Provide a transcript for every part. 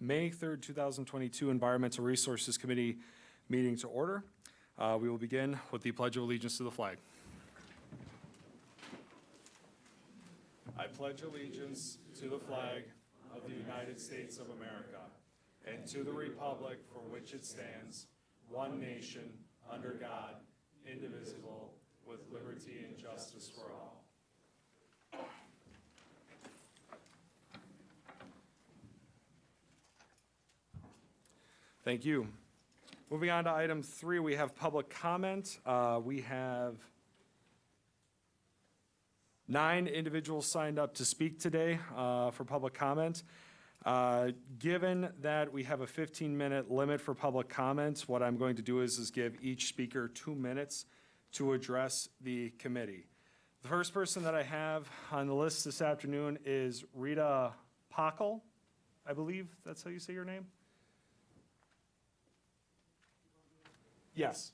May 3rd, 2022 Environmental Resources Committee meeting to order. We will begin with the Pledge of Allegiance to the flag. I pledge allegiance to the flag of the United States of America and to the republic for which it stands, one nation, under God, indivisible, with liberty and justice for all. Thank you. Moving on to item 3, we have public comment. We have 9 individuals signed up to speak today for public comment. Given that we have a 15-minute limit for public comments, what I'm going to do is give each speaker 2 minutes to address the committee. The first person that I have on the list this afternoon is Rita Pockel. I believe that's how you say your name? Yes.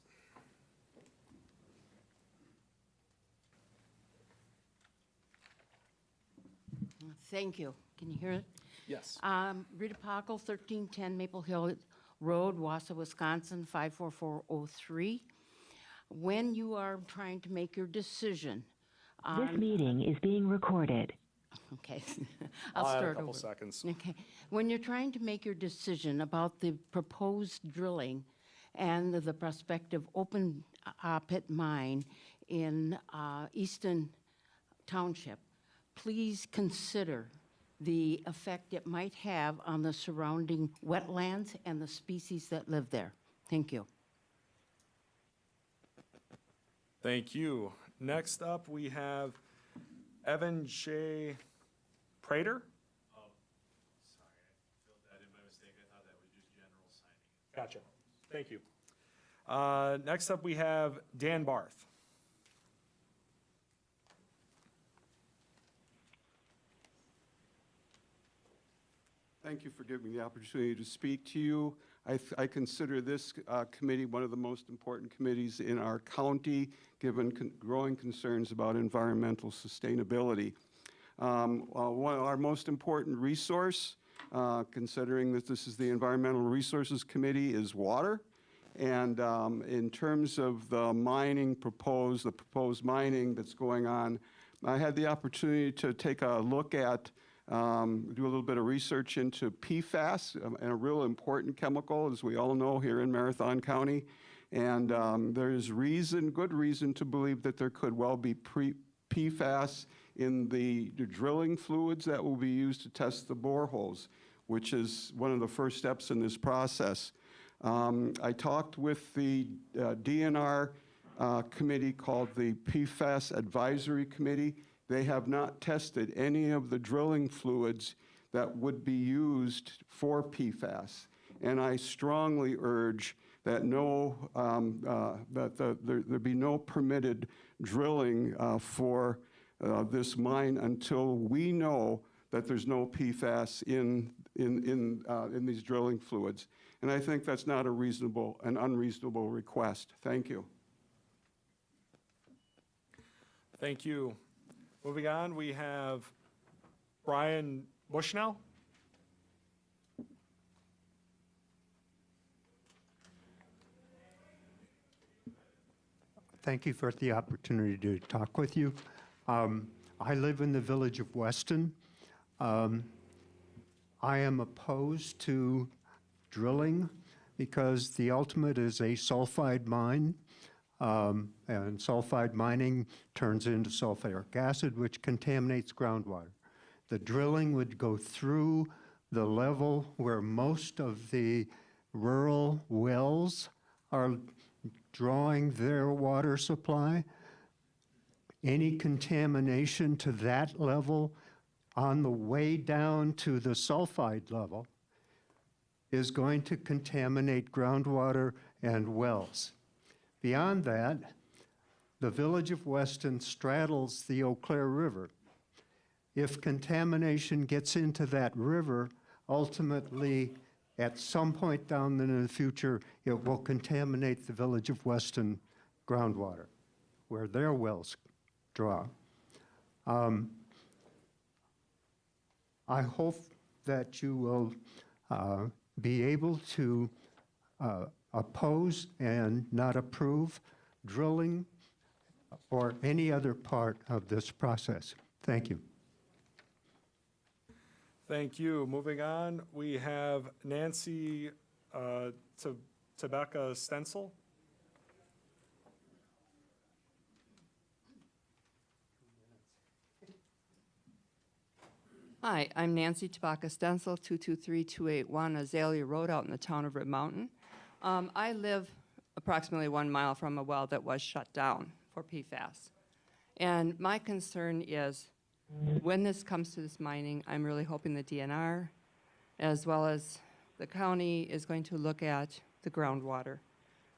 Thank you. Can you hear it? Yes. Rita Pockel, 1310 Maple Hill Road, Wausau, Wisconsin, 54403. When you are trying to make your decision on... This meeting is being recorded. Okay. I'll start add a couple over. seconds. Okay. When you're trying to make your decision about the proposed drilling and the prospective open pit mine in Easton Township, please consider the effect it might have on the surrounding wetlands and the species that live there. Thank you. Thank you. Next up, we have Evan J. Prater. Oh, sorry, I filled that in by mistake. I thought that was just general signing. Gotcha. Thank you. Next up, we have Dan Barth. Thank you for giving me the opportunity to speak to you. I consider this committee one of the most important committees in our county, given growing concerns about environmental sustainability. One of our most important resource, considering that this is the Environmental Resources Committee, is water. And in terms of the proposed mining that's going on, I had the opportunity to take a look at do a little bit of research into PFAS, and a real important chemical, as we all know, here in Marathon County. And there is good reason to believe that there could well be PFAS in the drilling fluids that will be used to test the boreholes, which is one of the first steps in this process. I talked with the DNR committee called the PFAS Advisory Committee. They have not tested any of the drilling fluids that would be used for PFAS. And I strongly urge that there be no permitted drilling for this mine until we know that there's no PFAS in these drilling fluids. And I think that's not an unreasonable request. Thank you. Thank you. Moving on, we have Brian Bushnell. Thank you for the opportunity to talk with you. I live in the village of Weston. I am opposed to drilling because the ultimate is a sulfide mine. And sulfide mining turns into sulfuric acid, which contaminates groundwater. The drilling would go through the level where most of the rural wells are drawing their water supply. Any contamination to that level on the way down to the sulfide level is going to contaminate groundwater and wells. Beyond that, the village of Weston straddles the Eau Claire River. If contamination gets into that river, ultimately, at some point down in the future, it will contaminate the village of Weston groundwater, where their wells draw. I hope that you will be able to oppose and not approve drilling or any other part of this process. Thank you. Thank you. Moving on, we have Nancy Tabaka Stencil. Hi, I'm Nancy Tabaka Stencil, 223281 Azalea Road out in the town of Red Mountain. I live approximately 1 mile from a well that was shut down for PFAS. And my concern is when this comes to this mining, I'm really hoping the DNR as well as the county is going to look at the groundwater.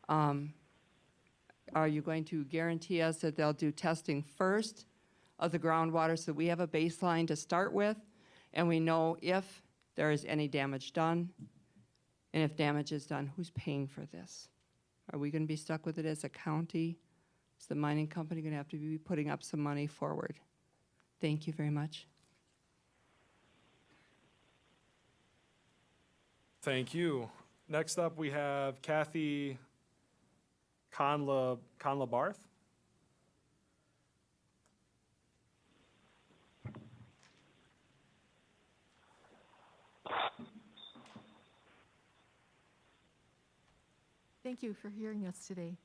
Are you going to guarantee us that they'll do testing first of the groundwater so we have a baseline to start with and we know if there is any damage done? And if damage is done, who's paying for this? Are we going to be stuck with it as a county? Is the mining company going to have to be putting up some money forward? Thank you very much. Thank you. Next up, we have Kathy Conla-Barth. Thank you for hearing us today.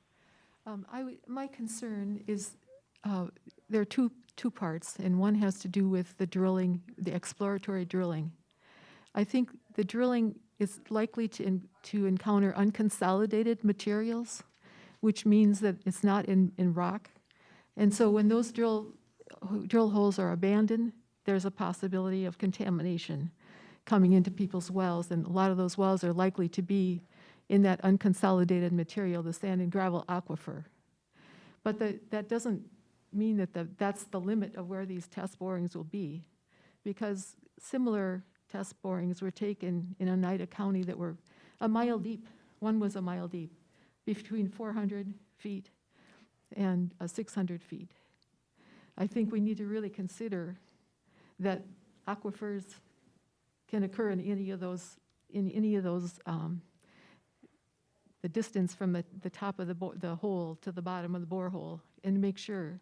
My concern is there are two parts, and one has to do with the drilling, the exploratory drilling. I think the drilling is likely to encounter unconsolidated materials, which means that it's not in rock. And so when those drill holes are abandoned, there's a possibility of contamination coming into people's wells, and a lot of those wells are likely to be in that unconsolidated material, the sand and gravel aquifer. But that doesn't mean that that's the limit of where these test borings will be, because similar test borings were taken in Oneida County that were a mile deep. One was a mile deep, between 400 feet and 600 feet. I think we need to really consider that aquifers can occur in any of those, the distance from the top of the hole to the bottom of the borehole, and make sure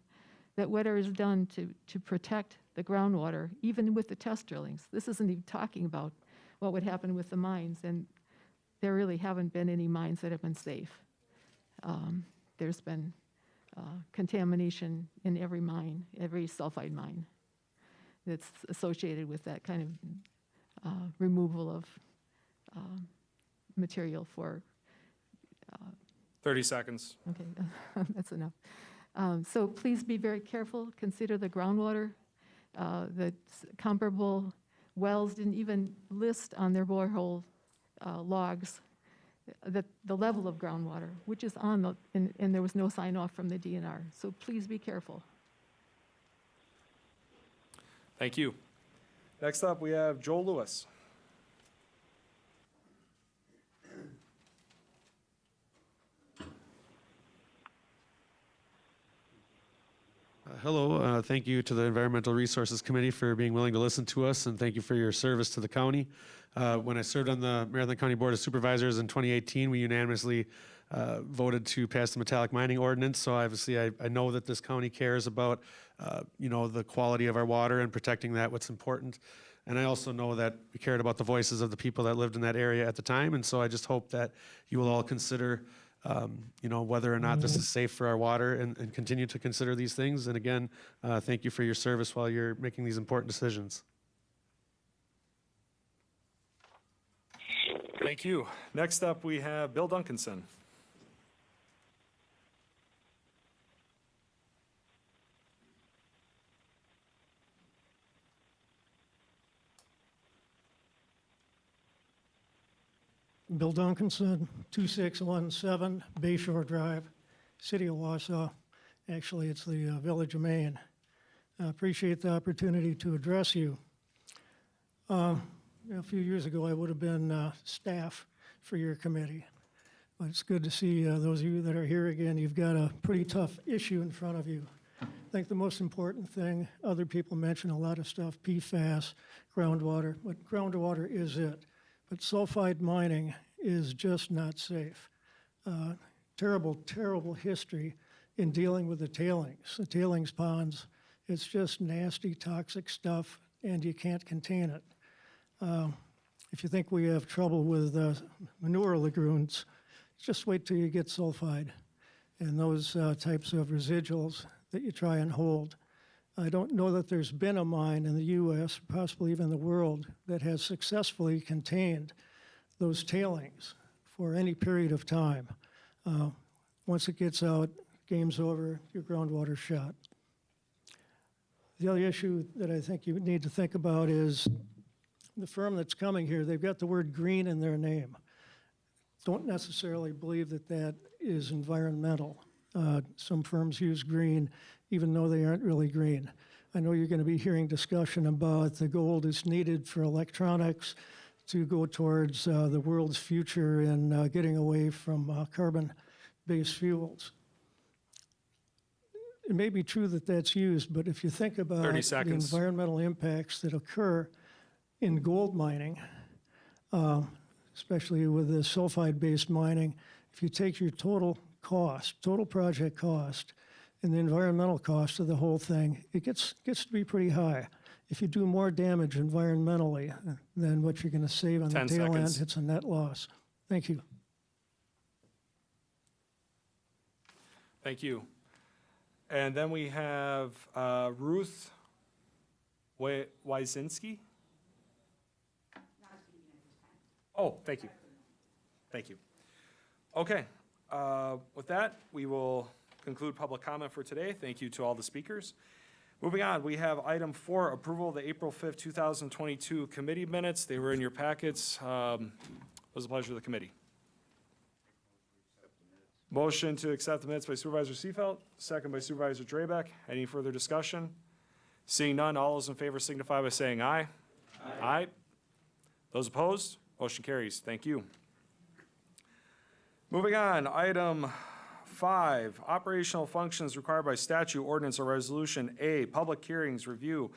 that whatever is done to protect the groundwater, even with the test drillings. This isn't even talking about what would happen with the mines, and there really haven't been any mines that have been safe. There's been contamination in every mine, every sulfide mine that's associated with that kind of removal of material for 30 seconds. Okay, that's enough. So please be very careful. Consider the groundwater. The comparable wells didn't even list on their borehole logs the level of groundwater, which is on the, and there was no sign off from the DNR. So please be careful. Thank you. Next up, we have Joel Lewis. Hello, thank you to the Environmental Resources Committee for being willing to listen to us, and thank you for your service to the county. When I served on the Marathon County Board of Supervisors in 2018, we unanimously voted to pass the metallic mining ordinance. So obviously, I know that this county cares about, the quality of our water and protecting that, what's important. And I also know that we cared about the voices of the people that lived in that area at the time. And so I just hope that you will all consider whether or not this is safe for our water, and continue to consider these things. And again, thank you for your service while you're making these important decisions. Thank you. Next up, we have Bill Duncanson. Bill Duncanson, 2617 Bayshore Drive, City of Wausau. Actually, it's the Village of Maine. I appreciate the opportunity to address you. A few years ago, I would have been staff for your committee. But it's good to see those of you that are here again. You've got a pretty tough issue in front of you. I think the most important thing, other people mention a lot of stuff, PFAS, groundwater, but groundwater is it. but sulfide mining is just not safe. Terrible, terrible history in dealing with the tailings ponds. It's just nasty, toxic stuff, and you can't contain it. If you think we have trouble with manure lagoons, just wait till you get sulfide and those types of residuals that you try and hold. I don't know that there's been a mine in the U.S., possibly even the world, that has successfully contained those tailings for any period of time. Once it gets out, game's over, your groundwater's shot. The other issue that I think you need to think about is the firm that's coming here, they've got the word green in their name. Don't necessarily believe that that is environmental. Some firms use green even though they aren't really green. I know you're going to be hearing discussion about the gold is needed for electronics to go towards the world's future in getting away from carbon-based fuels. It may be true that that's used, but if you think about 30 the seconds. environmental impacts that occur in gold mining, especially with the sulfide-based mining, if you take your total cost, total project cost, and the environmental cost of the whole thing, it gets to be pretty high. If you do more damage environmentally than what you're going to save on the 10 tail seconds. end, it's a net loss. Thank you. Thank you. And then we have Ruth Wysinski. Oh, thank you. Thank you. Okay, with that, we will conclude public comment for today. Thank you to all the speakers. Moving on, we have item 4, approval of the April 5th, 2022 committee minutes. They were in your packets. What was the pleasure of the committee? Motion to accept the minutes by Supervisor Seefeld, second by Supervisor Drabek. Any further discussion? Seeing none, all those in favor signify by saying aye. Aye. Those opposed? Motion carries. Thank you. Moving on, item 5, operational functions required by statute, ordinance, or resolution. A, public hearings, review,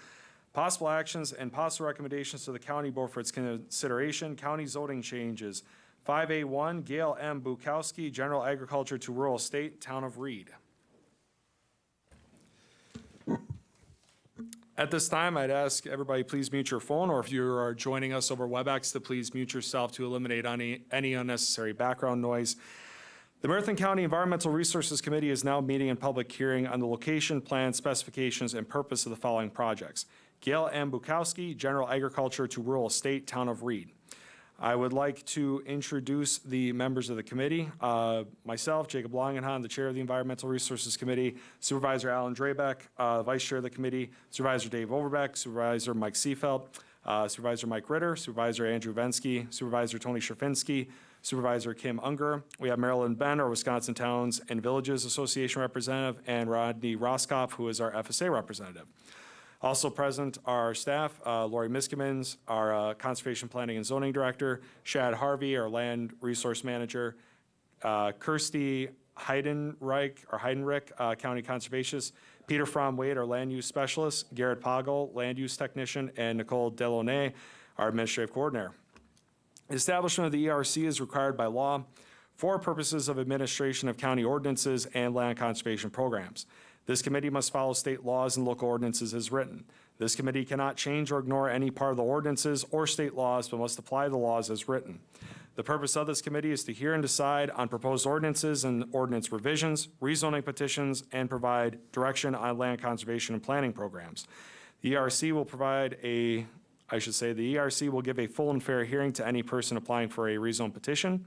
possible actions, and possible recommendations to the county board for its consideration. County zoning changes. 5A1, Gail M. Bukowski, General Agriculture to Rural Estate, Town of Reed. At this time, I'd ask everybody please mute your phone, or if you are joining us over WebEx, to please mute yourself to eliminate any unnecessary background noise. The Marathon County Environmental Resources Committee is now meeting in public hearing on the location, plan, specifications, and purpose of the following projects. Gail M. Bukowski, General Agriculture to Rural Estate, Town of Reed. I would like to introduce the members of the committee. Myself, Jacob Longenhan, the Chair of the Environmental Resources Committee, Supervisor Alan Drabek, Vice Chair of the Committee, Supervisor Dave Overbeck, Supervisor Mike Seefeld, Supervisor Mike Ritter, Supervisor Andrew Vensky, Supervisor Tony Scherfinski, Supervisor Kim Unger. We have Marilyn Ben, our Wisconsin Towns and Villages Association representative, and Rodney Roskoff, who is our FSA representative. Also present are staff, Lori Miskimans, our Conservation Planning and Zoning Director, Shad Harvey, our Land Resource Manager, Kirsty Heidenreich, County Conservationist, Peter Fromm Wade, our Land Use Specialist, Garrett Poggle, Land Use Technician, and Nicole Delaunay, our Administrative Coordinator. Establishment of the ERC is required by law for purposes of administration of county ordinances and land conservation programs. This committee must follow state laws and local ordinances as written. This committee cannot change or ignore any part of the ordinances or state laws, but must apply the laws as written. The purpose of this committee is to hear and decide on proposed ordinances and ordinance revisions, rezoning petitions, and provide direction on land conservation and planning programs. The ERC will the ERC will give a full and fair hearing to any person applying for a rezone petition.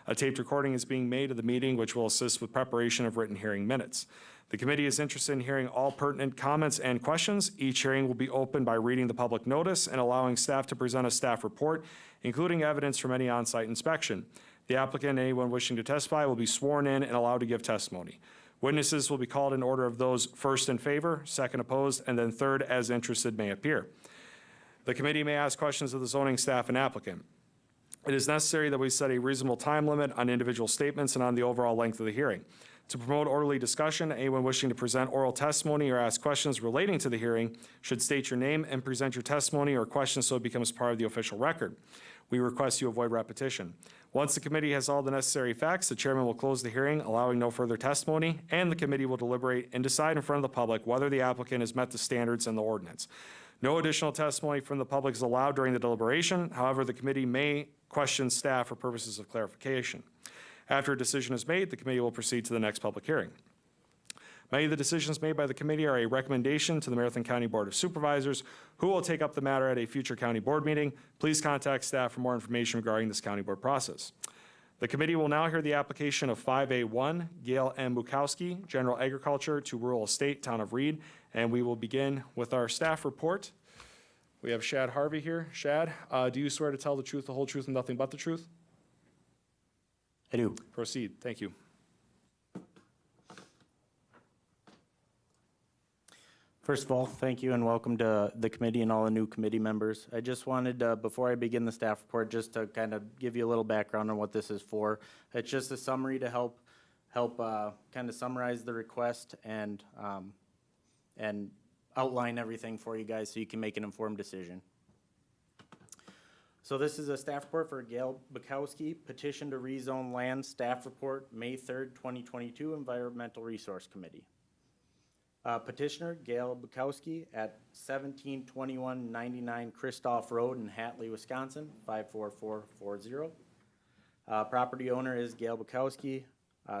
A taped recording is being made of the meeting, which will assist with preparation of written hearing minutes. The committee is interested in hearing all pertinent comments and questions. Each hearing will be opened by reading the public notice and allowing staff to present a staff report, including evidence from any on-site inspection. The applicant and anyone wishing to testify will be sworn in and allowed to give testimony. Witnesses will be called in order of those first in favor, second opposed, and then third as interested may appear. The committee may ask questions of the zoning staff and applicant. It is necessary that we set a reasonable time limit on individual statements and on the overall length of the hearing. To promote orderly discussion, anyone wishing to present oral testimony or ask questions relating to the hearing should state your name and present your testimony or question so it becomes part of the official record. We request you avoid repetition. Once the committee has all the necessary facts, the chairman will close the hearing, allowing no further testimony, and the committee will deliberate and decide in front of the public whether the applicant has met the standards in the ordinance. No additional testimony from the public is allowed during the deliberation. However, the committee may question staff for purposes of clarification. After a decision is made, the committee will proceed to the next public hearing. Many of the decisions made by the committee are a recommendation to the Marathon County Board of Supervisors, who will take up the matter at a future county board meeting. Please contact staff for more information regarding this county board process. The committee will now hear the application of 5A1, Gail M. Bukowski, General Agriculture to Rural Estate, Town of Reed, and we will begin with our staff report. We have Shad Harvey here. Shad, do you swear to tell the truth, the whole truth, and nothing but the truth? I do. Proceed. Thank you. First of all, thank you and welcome to the committee and all the new committee members. I just wanted, before I begin the staff report, just to kind of give you a little background on what this is for. It's just a summary to help kind of summarize the request and outline everything for you guys so you can make an informed decision. So this is a staff report for Gail Bukowski, petition to rezone land, staff report, May 3rd, 2022, Environmental Resource Committee. Petitioner Gail Bukowski at 172199 Christoph Road in Hatley, Wisconsin, 54440. Property owner is Gail Bukowski,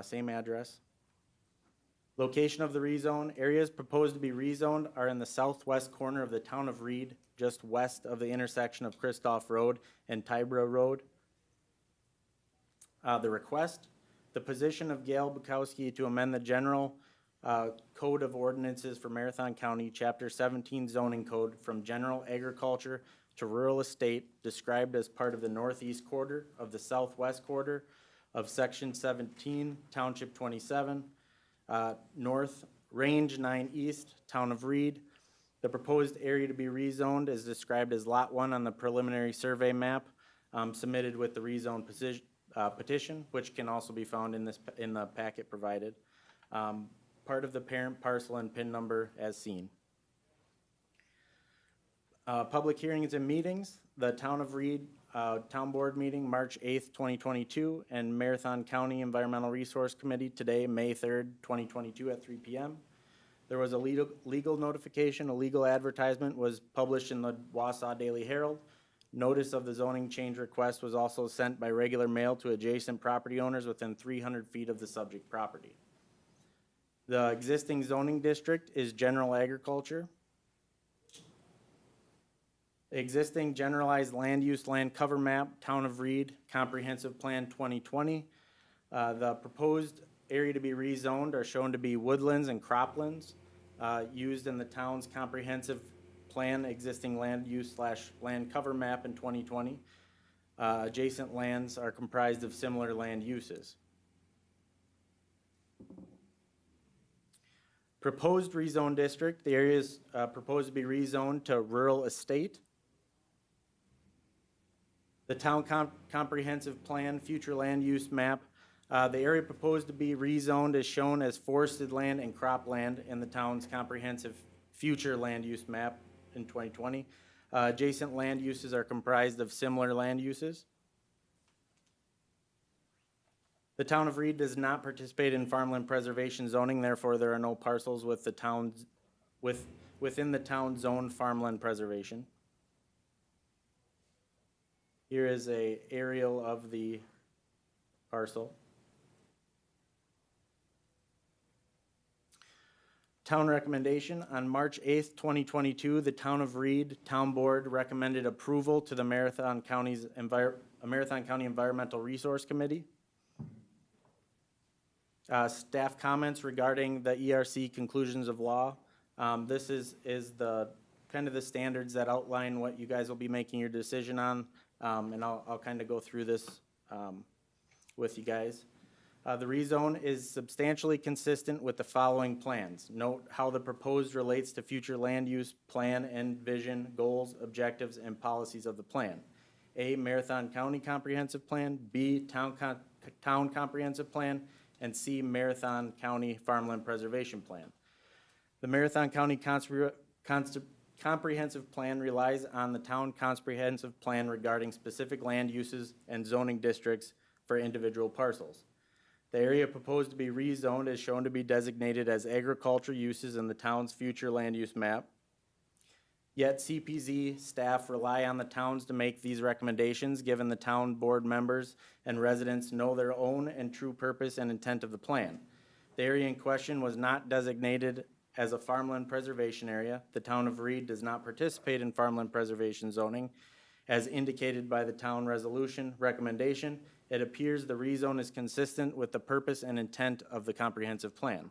same address. Location of the rezone, areas proposed to be rezoned are in the southwest corner of the town of Reed, just west of the intersection of Christoph Road and Tyboro Road. The request, the position of Gail Bukowski to amend the general Code of Ordinances for Marathon County, Chapter 17 zoning code from general agriculture to rural estate described as part of the northeast quarter of the southwest quarter of Section 17, Township 27, North Range 9 East, Town of Reed. The proposed area to be rezoned is described as Lot 1 on the preliminary survey map submitted with the rezone petition, which can also be found in the packet provided. Part of the parent parcel and PIN number as seen. Public hearings and meetings, the Town of Reed Town Board meeting, March 8th, 2022, and Marathon County Environmental Resource Committee today, May 3rd, 2022 at 3 p.m. There was a legal notification, a legal advertisement was published in the Wausau Daily Herald. Notice of the zoning change request was also sent by regular mail to adjacent property owners within 300 feet of the subject property. The existing zoning district is general agriculture. Existing generalized land use land cover map, Town of Reed, Comprehensive Plan 2020. The proposed area to be rezoned are shown to be woodlands and croplands used in the town's comprehensive plan, existing land use / land cover map in 2020. Adjacent lands are comprised of similar land uses. Proposed rezone district, the area is proposed to be rezoned to rural estate. The town comprehensive plan future land use map, the area proposed to be rezoned is shown as forested land and cropland in the town's comprehensive future land use map in 2020. Adjacent land uses are comprised of similar land uses. The town of Reed does not participate in farmland preservation zoning, therefore there are no parcels with the town's, within the town zoned farmland preservation. Here is a aerial of the parcel. Town recommendation, on March 8th, 2022, the Town of Reed Town Board recommended approval to the Marathon County Environmental Resource Committee. Staff comments regarding the ERC conclusions of law. This is the kind of the standards that outline what you guys will be making your decision on, and I'll kind of go through this with you guys. The rezone is substantially consistent with the following plans. Note how the proposed relates to future land use plan and vision, goals, objectives, and policies of the plan. A, Marathon County Comprehensive Plan, B, Town Comprehensive Plan, and C, Marathon County Farmland Preservation Plan. The Marathon County comprehensive plan relies on the town comprehensive plan regarding specific land uses and zoning districts for individual parcels. The area proposed to be rezoned is shown to be designated as agriculture uses in the town's future land use map. Yet CPZ staff rely on the towns to make these recommendations, given the town board members and residents know their own and true purpose and intent of the plan. The area in question was not designated as a farmland preservation area. The town of Reed does not participate in farmland preservation zoning. As indicated by the town resolution recommendation, it appears the rezone is consistent with the purpose and intent of the comprehensive plan.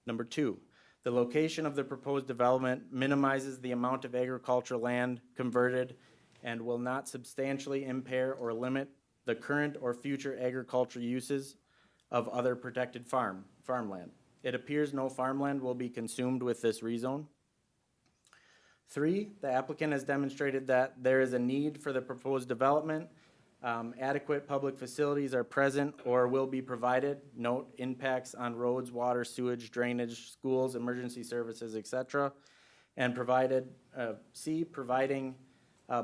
Number 2, the location of the proposed development minimizes the amount of agricultural land converted and will not substantially impair or limit the current or future agricultural uses of other protected farmland. It appears no farmland will be consumed with this rezone. 3, the applicant has demonstrated that there is a need for the proposed development. Adequate public facilities are present or will be provided. Note impacts on roads, water, sewage, drainage, schools, emergency services, etc. And providing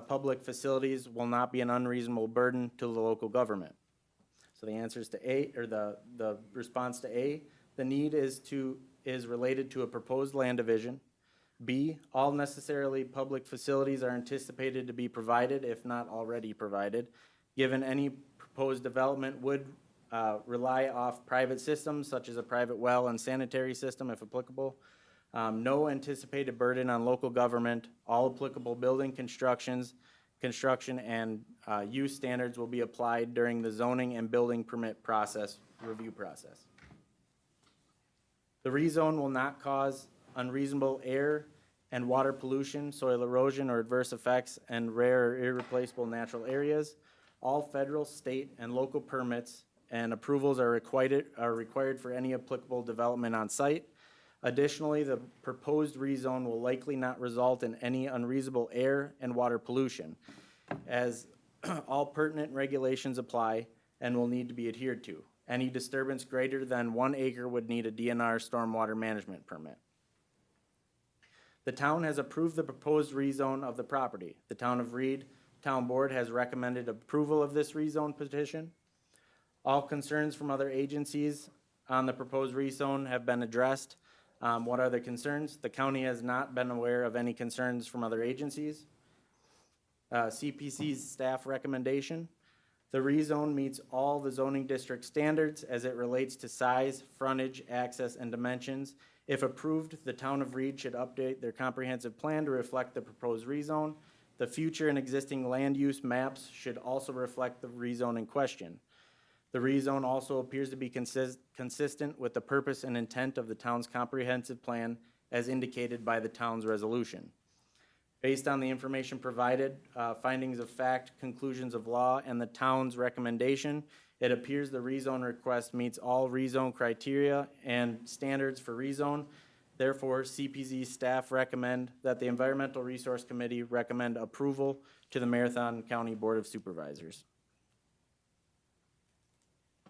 public facilities will not be an unreasonable burden to the local government. So the answers to A, or the response to A, the need is related to a proposed land division. B, all necessarily public facilities are anticipated to be provided, if not already provided. Given any proposed development would rely off private systems, such as a private well and sanitary system, if applicable. No anticipated burden on local government. All applicable building construction and use standards will be applied during the zoning and building permit review process. The rezone will not cause unreasonable air and water pollution, soil erosion, or adverse effects in rare or irreplaceable natural areas. All federal, state, and local permits and approvals are required for any applicable development on site. Additionally, the proposed rezone will likely not result in any unreasonable air and water pollution, as all pertinent regulations apply and will need to be adhered to. Any disturbance greater than 1 acre would need a DNR stormwater management permit. The town has approved the proposed rezone of the property. The town of Reed Town Board has recommended approval of this rezone petition. All concerns from other agencies on the proposed rezone have been addressed. What are the concerns? The county has not been aware of any concerns from other agencies. CPC's staff recommendation. The rezone meets all the zoning district standards as it relates to size, frontage, access, and dimensions. If approved, the town of Reed should update their comprehensive plan to reflect the proposed rezone. The future and existing land use maps should also reflect the rezone in question. The rezone also appears to be consistent with the purpose and intent of the town's comprehensive plan as indicated by the town's resolution. Based on the information provided, findings of fact, conclusions of law, and the town's recommendation, it appears the rezone request meets all rezone criteria and standards for rezone. Therefore, CPZ staff recommend that the Environmental Resource Committee recommend approval to the Marathon County Board of Supervisors.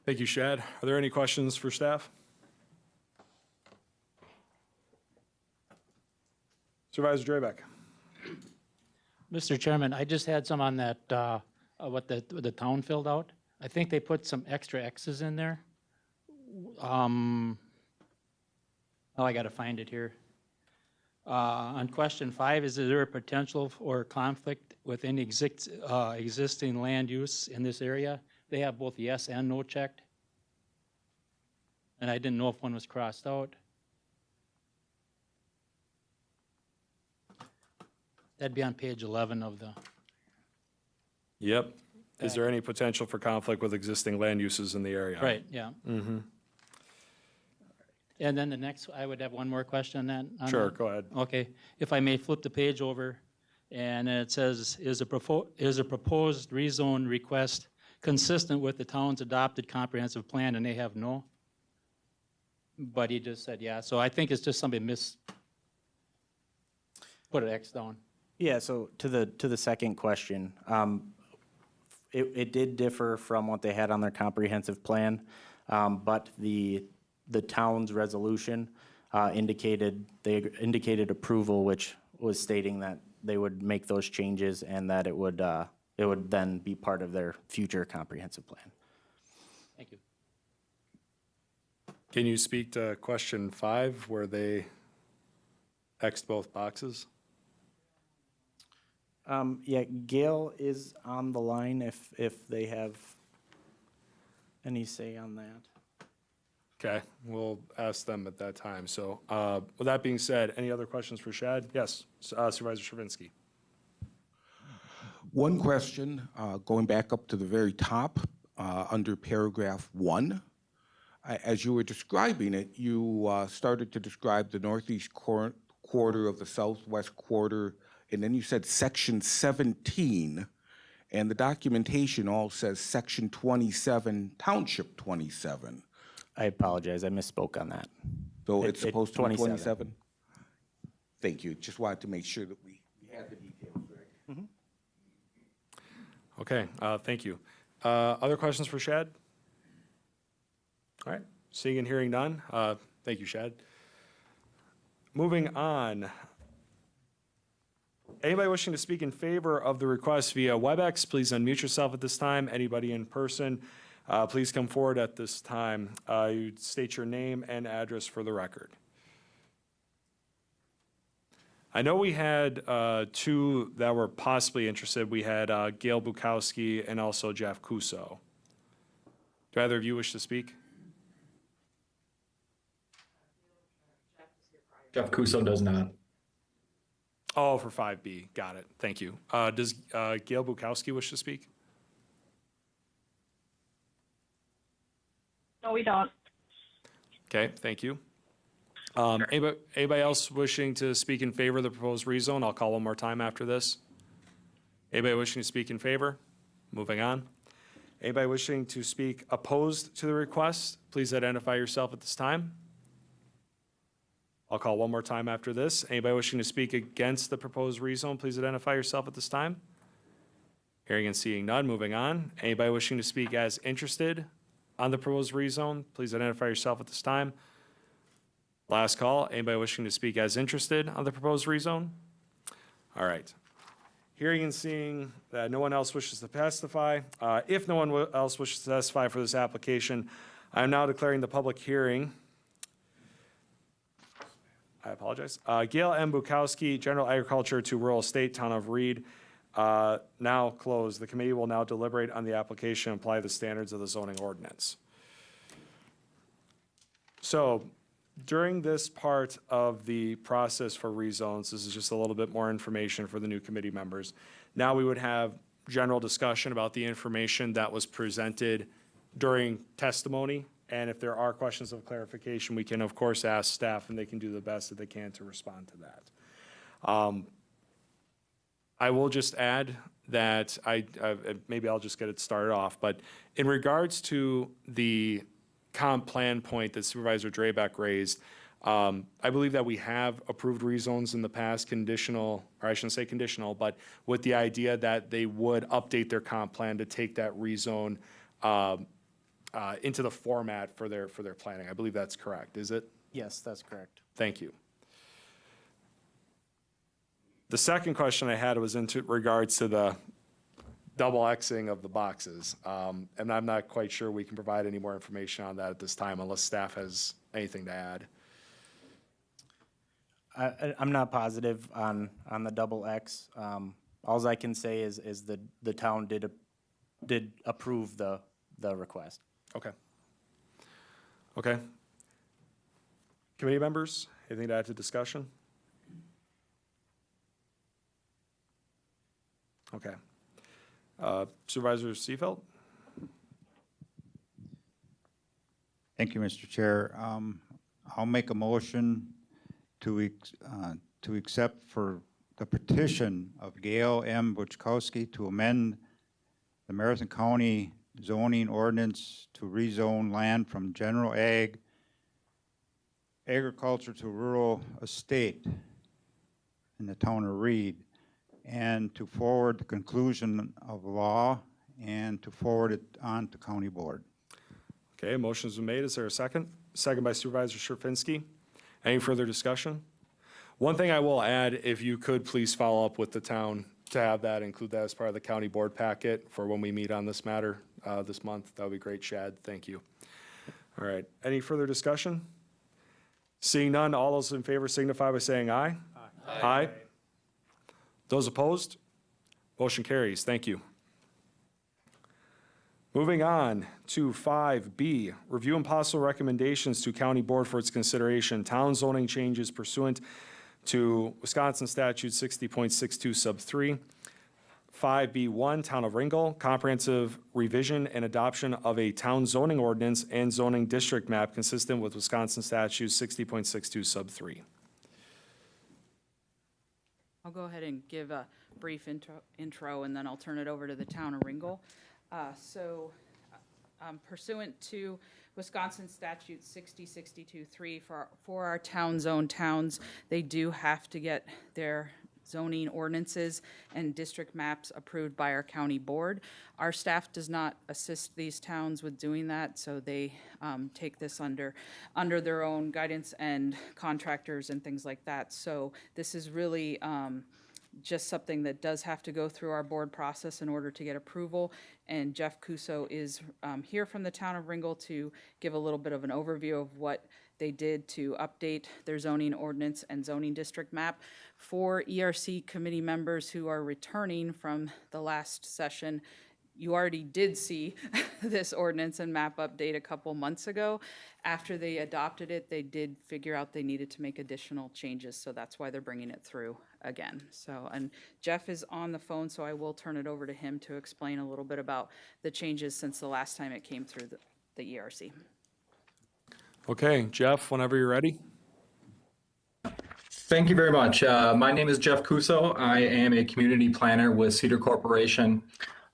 Thank you, Shad. Are there any questions for staff? Supervisor Drabek. Mr. Chairman, I just had some on that, what the town filled out. I think they put some extra X's in there. Oh, I got to find it here. On question 5, is there a potential for conflict with any existing land use in this area? They have both yes and no checked. And I didn't know if one was crossed out. That'd be on page 11 of the. Yep. Is there any potential for conflict with existing land uses in the area? Right, yeah. Mm-hmm. And then the next, I would have one more question on that. Sure, go ahead. Okay, if I may flip the page over, and it says, is a proposed rezone request consistent with the town's adopted comprehensive plan, and they have no? But he just said, yeah, so I think it's just somebody put an X down. Yeah, so to the second question, it did differ from what they had on their comprehensive plan, but the town's resolution indicated approval, which was stating that they would make those changes and that it would then be part of their future comprehensive plan. Thank you. Can you speak to question 5 where they Xed both boxes? Yeah, Gail is on the line if they have any say on that. Okay, we'll ask them at that time. So with that being said, any other questions for Shad? Yes, Supervisor Stravinsky. One question, going back up to the very top, under paragraph 1. As you were describing it, you started to describe the northeast quarter of the southwest quarter, and then you said section 17, and the documentation all says section 27, township 27. I apologize, I misspoke on that. So it's supposed to be 27. 27? Thank you. Just wanted to make sure that we had the details right. Okay, thank you. Other questions for Shad? All right, seeing and hearing none. Thank you, Shad. Moving on. Anybody wishing to speak in favor of the request via WebEx, please unmute yourself at this time. Anybody in person, please come forward at this time. You state your name and address for the record. I know we had 2 that were possibly interested. We had Gail Bukowski and also Jeff Kusso. Do either of you wish to speak? Jeff Kusso does not. Oh, for 5B. Got it. Thank you. Does Gail Bukowski wish to speak? No, we don't. Okay, thank you. Anybody else wishing to speak in favor of the proposed rezone? I'll call one more time after this. Anybody wishing to speak in favor? Moving on. Anybody wishing to speak opposed to the request? Please identify yourself at this time. I'll call one more time after this. Anybody wishing to speak against the proposed rezone, please identify yourself at this time. Hearing and seeing none, moving on. Anybody wishing to speak as interested on the proposed rezone, please identify yourself at this time. Last call. Anybody wishing to speak as interested on the proposed rezone? All right. Hearing and seeing that no one else wishes to testify, if no one else wishes to testify for this application, I am now declaring the public hearing. I apologize. Gail M. Bukowski, General Agriculture to Rural Estate, Town of Reed, now closed. The committee will now deliberate on the application and apply the standards of the zoning ordinance. So during this part of the process for rezones, this is just a little bit more information for the new committee members. Now we would have general discussion about the information that was presented during testimony. And if there are questions of clarification, we can, of course, ask staff, and they can do the best that they can to respond to that. I will just add that maybe I'll just get it started off, but in regards to the comp plan point that Supervisor Drabek raised, I believe that we have approved rezones in the past, conditional, or I shouldn't say conditional, but with the idea that they would update their comp plan to take that rezone into the format for their planning. I believe that's correct, is it? Yes, that's correct. Thank you. The second question I had was in regards to the double Xing of the boxes. And I'm not quite sure we can provide any more information on that at this time unless staff has anything to add. I'm not positive on the double X. All I can say is the town did approve the request. Okay. Okay. Committee members, anything to add to discussion? Okay. Supervisor Seefeld? Thank you, Mr. Chair. I'll make a motion to accept for the petition of Gail M. Bukowski to amend the Marathon County zoning ordinance to rezone land from general agriculture to rural estate in the town of Reed, and to forward the conclusion of law and to forward it on to county board. Okay, motion's been made. Is there a second? Second by Supervisor Sherfinsky. Any further discussion? One thing I will add, if you could please follow up with the town to have that, include that as part of the county board packet for when we meet on this matter this month. That would be great, Shad. Thank you. All right. Any further discussion? Seeing none, all those in favor signify by saying aye. Aye. Aye. Those opposed? Motion carries. Thank you. Moving on to 5B, review and possible recommendations to county board for its consideration, town zoning changes pursuant to Wisconsin Statute 60.62 sub 3. 5B1, Town of Ringel, comprehensive revision and adoption of a town zoning ordinance and zoning district map consistent with Wisconsin Statute 60.62 sub 3. I'll go ahead and give a brief intro, and then I'll turn it over to the Town of Ringel. Pursuant to Wisconsin Statute 60.62.3 for our town zone towns, they do have to get their zoning ordinances and district maps approved by our county board. Our staff does not assist these towns with doing that, so they take this under their own guidance and contractors and things like that. So this is really just something that does have to go through our board process in order to get approval. And Jeff Kusso is here from the town of Ringel to give a little bit of an overview of what they did to update their zoning ordinance and zoning district map. For ERC committee members who are returning from the last session, you already did see this ordinance and map update a couple months ago. After they adopted it, they did figure out they needed to make additional changes, so that's why they're bringing it through again. So, and Jeff is on the phone, so I will turn it over to him to explain a little bit about the changes since the last time it came through the ERC. Okay, Jeff, whenever you're ready. Thank you very much. My name is Jeff Kusso. I am a community planner with Cedar Corporation.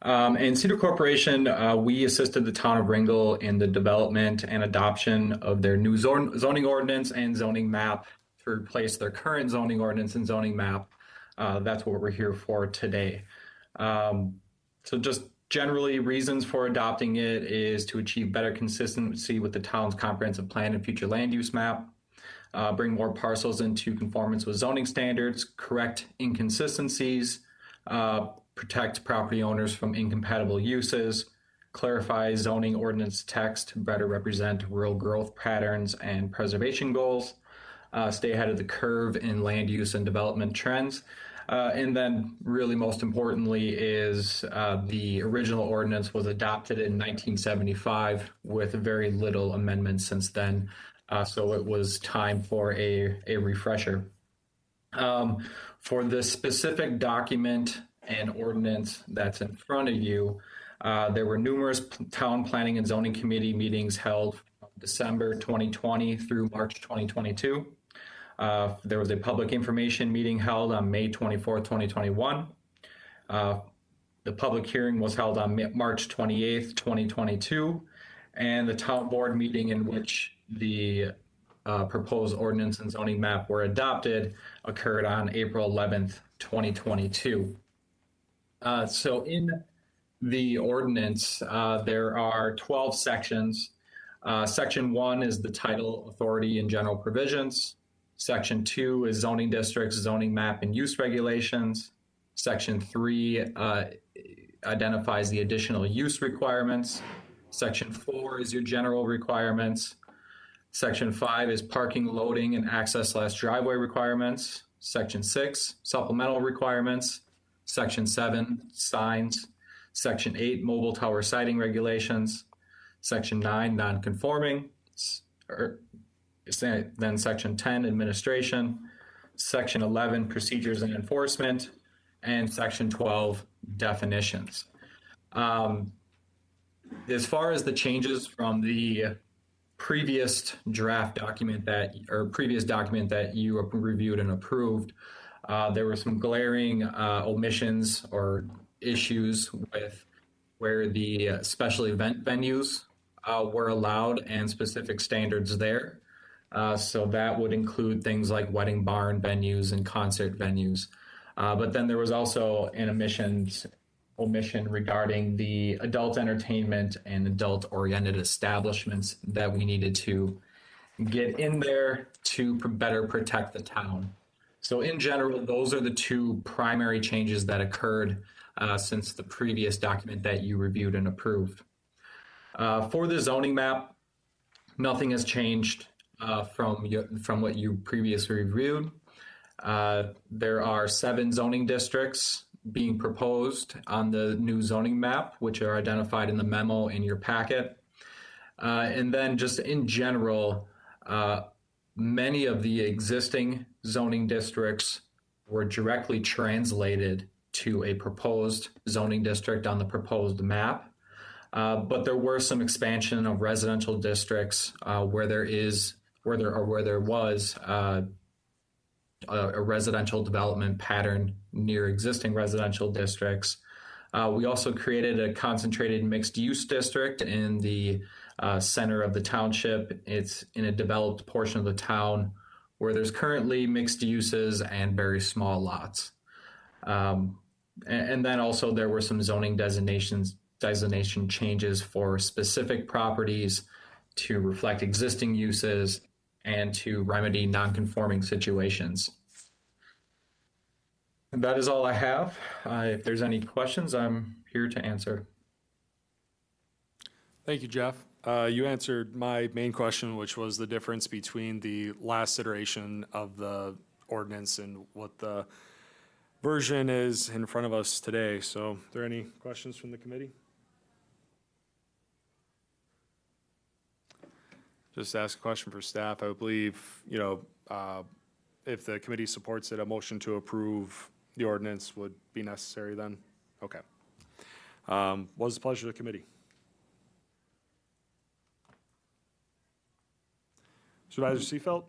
In Cedar Corporation, we assisted the town of Ringel in the development and adoption of their new zoning ordinance and zoning map to replace their current zoning ordinance and zoning map. That's what we're here for today. So just generally, reasons for adopting it is to achieve better consistency with the town's comprehensive plan and future land use map, bring more parcels into conformance with zoning standards, correct inconsistencies, protect property owners from incompatible uses, clarify zoning ordinance text to better represent rural growth patterns and preservation goals, stay ahead of the curve in land use and development trends. And then really most importantly is the original ordinance was adopted in 1975 with very little amendments since then. So it was time for a refresher. For the specific document and ordinance that's in front of you, there were numerous town planning and zoning committee meetings held from December 2020 through March 2022. There was a public information meeting held on May 24th, 2021. The public hearing was held on March 28th, 2022, and the town board meeting in which the proposed ordinance and zoning map were adopted occurred on April 11th, 2022. So in the ordinance, there are 12 sections. Section 1 is the title, authority, and general provisions. Section 2 is zoning districts, zoning map, and use regulations. Section 3 identifies the additional use requirements. Section 4 is your general requirements. Section 5 is parking, loading, and access/driveway requirements. Section 6, supplemental requirements. Section 7, signs. Section 8, mobile tower siting regulations. Section 9, non-conforming. Then Section 10, administration. Section 11, procedures and enforcement. And Section 12, definitions. As far as the changes from the previous draft document previous document that you reviewed and approved, there were some glaring omissions or issues with where the special event venues were allowed and specific standards there. So that would include things like wedding barn venues and concert venues. But then there was also an omission regarding the adult entertainment and adult-oriented establishments that we needed to get in there to better protect the town. So in general, those are the two primary changes that occurred since the previous document that you reviewed and approved. For the zoning map, nothing has changed from what you previously reviewed. There are 7 zoning districts being proposed on the new zoning map, which are identified in the memo in your packet. And then just in general, many of the existing zoning districts were directly translated to a proposed zoning district on the proposed map. But there were some expansion of residential districts where there was a residential development pattern near existing residential districts. We also created a concentrated mixed use district in the center of the township. It's in a developed portion of the town where there's currently mixed uses and very small lots. And then also there were some zoning designation changes for specific properties to reflect existing uses and to remedy non-conforming situations. And that is all I have. If there's any questions, I'm here to answer. Thank you, Jeff. You answered my main question, which was the difference between the last iteration of the ordinance and what the version is in front of us today. So are there any questions from the committee? Just ask a question for staff. I would believe, if the committee supports it, a motion to approve the ordinance would be necessary then? Okay. What is the pleasure of the committee? Supervisor Seefeld?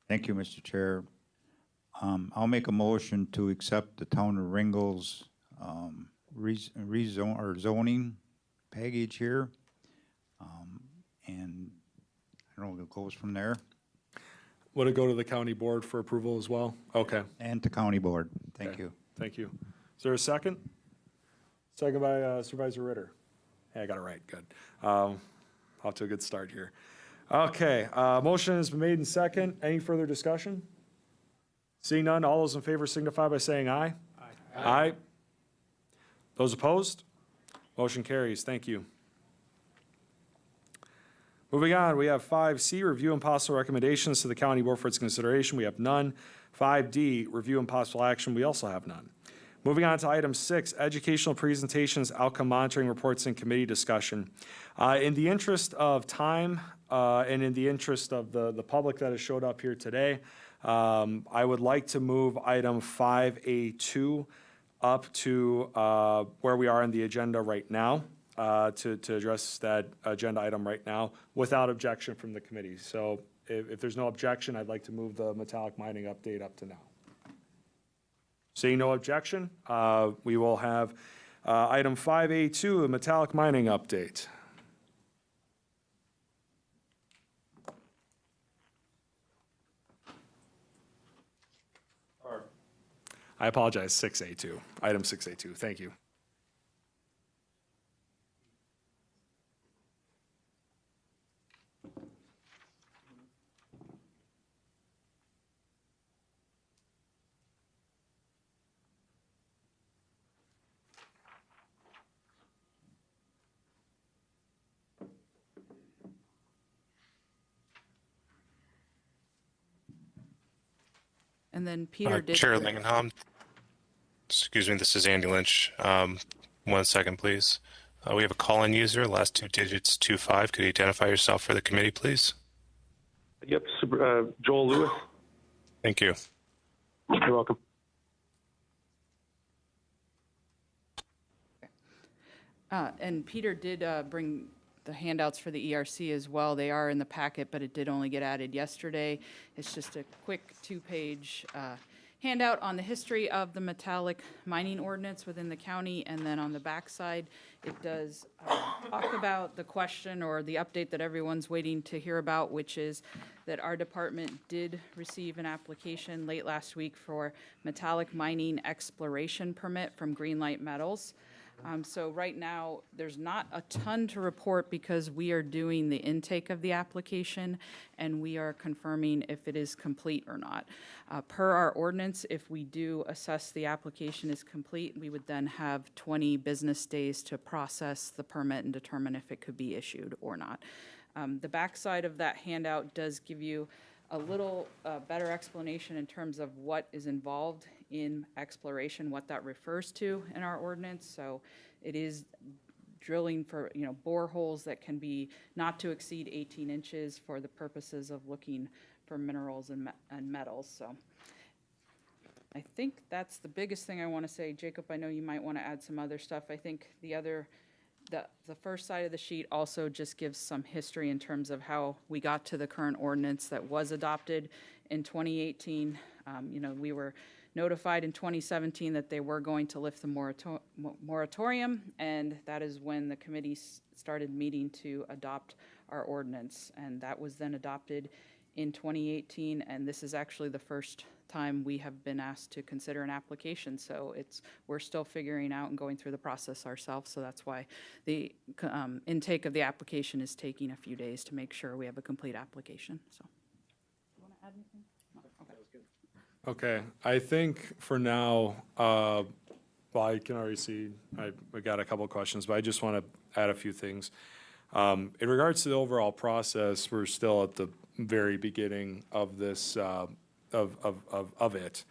Thank you, Mr. Chair. I'll make a motion to accept the town of Ringel's zoning package here. And I don't know if it goes from there. Would it go to the county board for approval as well? Okay. And to county board. Thank Okay. you. Thank you. Is there a second? Second by Supervisor Ritter. Hey, I got it right. Good. Off to a good start here. Okay. Motion has been made in second. Any further discussion? Seeing none, all those in favor signify by saying aye. Aye. Aye. Those opposed? Motion carries. Thank you. Moving on, we have 5C, review and possible recommendations to the county board for its consideration. We have none. 5D, review and possible action. We also have none. Moving on to item 6, educational presentations, outcome monitoring reports, and committee discussion. In the interest of time and in the interest of the public that has showed up here today, I would like to move item 5A2 up to where we are in the agenda right now. To address that agenda item right now without objection from the committee. So if there's no objection, I'd like to move the metallic mining update up to now. Seeing no objection, we will have item 5A2, a metallic mining update. I apologize, 6A2, item 6A2, thank you. And then Peter did. Chair Lingenham, excuse me, this is Andy Lynch. 1 second, please. We have a call-in user, last 2 digits, 25. Could you identify yourself for the committee, please? Yep, Joel Lewis. Thank you. You're welcome. And Peter did bring the handouts for the ERC as well. They are in the packet, but it did only get added yesterday. It's just a quick 2-page handout on the history of the metallic mining ordinance within the county, and then on the backside, it does talk about the question or the update that everyone's waiting to hear about, which is that our department did receive an application late last week for metallic mining exploration permit from Greenlight Metals. So right now, there's not a ton to report because we are doing the intake of the application and we are confirming if it is complete or not. Per our ordinance, if we do assess the application is complete, we would then have 20 business days to process the permit and determine if it could be issued or not. The backside of that handout does give you a little better explanation in terms of what is involved in exploration, what that refers to in our ordinance. So it is drilling for, boreholes that can be not to exceed 18 inches for the purposes of looking for minerals and metals. So I think that's the biggest thing I want to say. Jacob, I know you might want to add some other stuff. I think the first side of the sheet also just gives some history in terms of how we got to the current ordinance that was adopted in 2018. We were notified in 2017 that they were going to lift the moratorium, and that is when the committee started meeting to adopt our ordinance. And that was then adopted in 2018, and this is actually the first time we have been asked to consider an application. So we're still figuring out and going through the process ourselves. So that's why the intake of the application is taking a few days to make sure we have a complete application. So, you want to add anything? No? Okay. Okay, I think for now, well, I can already see, I got a couple of questions, but I just want to add a few things. In regards to the overall process, we're still at the very beginning of this, of it.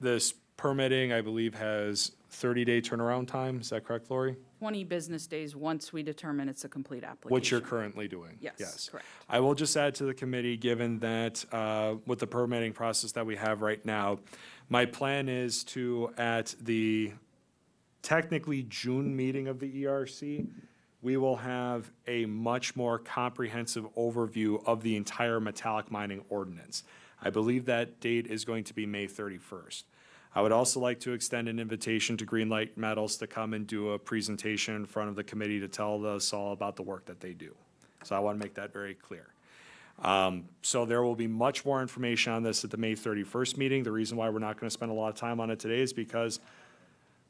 This permitting, I believe, has 30-day turnaround time. Is that correct, Lori? 20 business days once we determine it's a complete application. Which you're currently doing? Yes, correct. I will just add to the committee, given that with the permitting process that we have right now, my plan is to, at the technically June meeting of the ERC, we will have a much more comprehensive overview of the entire metallic mining ordinance. I believe that date is going to be May 31st. I would also like to extend an invitation to Greenlight Metals to come and do a presentation in front of the committee to tell us all about the work that they do. So I want to make that very clear. So there will be much more information on this at the May 31st meeting. The reason why we're not going to spend a lot of time on it today is because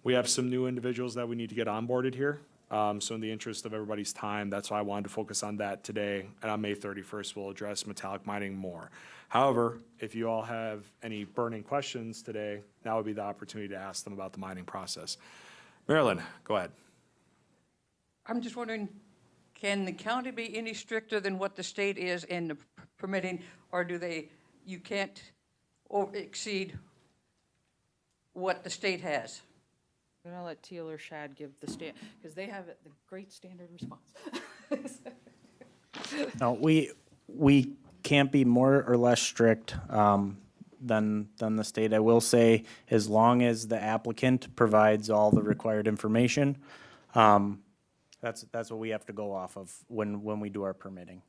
we have some new individuals that we need to get onboarded here. So in the interest of everybody's time, that's why I wanted to focus on that today. And on May 31st, we'll address metallic mining more. However, if you all have any burning questions today, now would be the opportunity to ask them about the mining process. Marilyn, go ahead. I'm just wondering, can the county be any stricter than what the state is in the permitting, or you can't exceed what the state has? I'm gonna let Teal or Shad give the because they have the great standard response. No, we can't be more or less strict than the state. I will say, as long as the applicant provides all the required information, that's what we have to go off of when we do our permitting.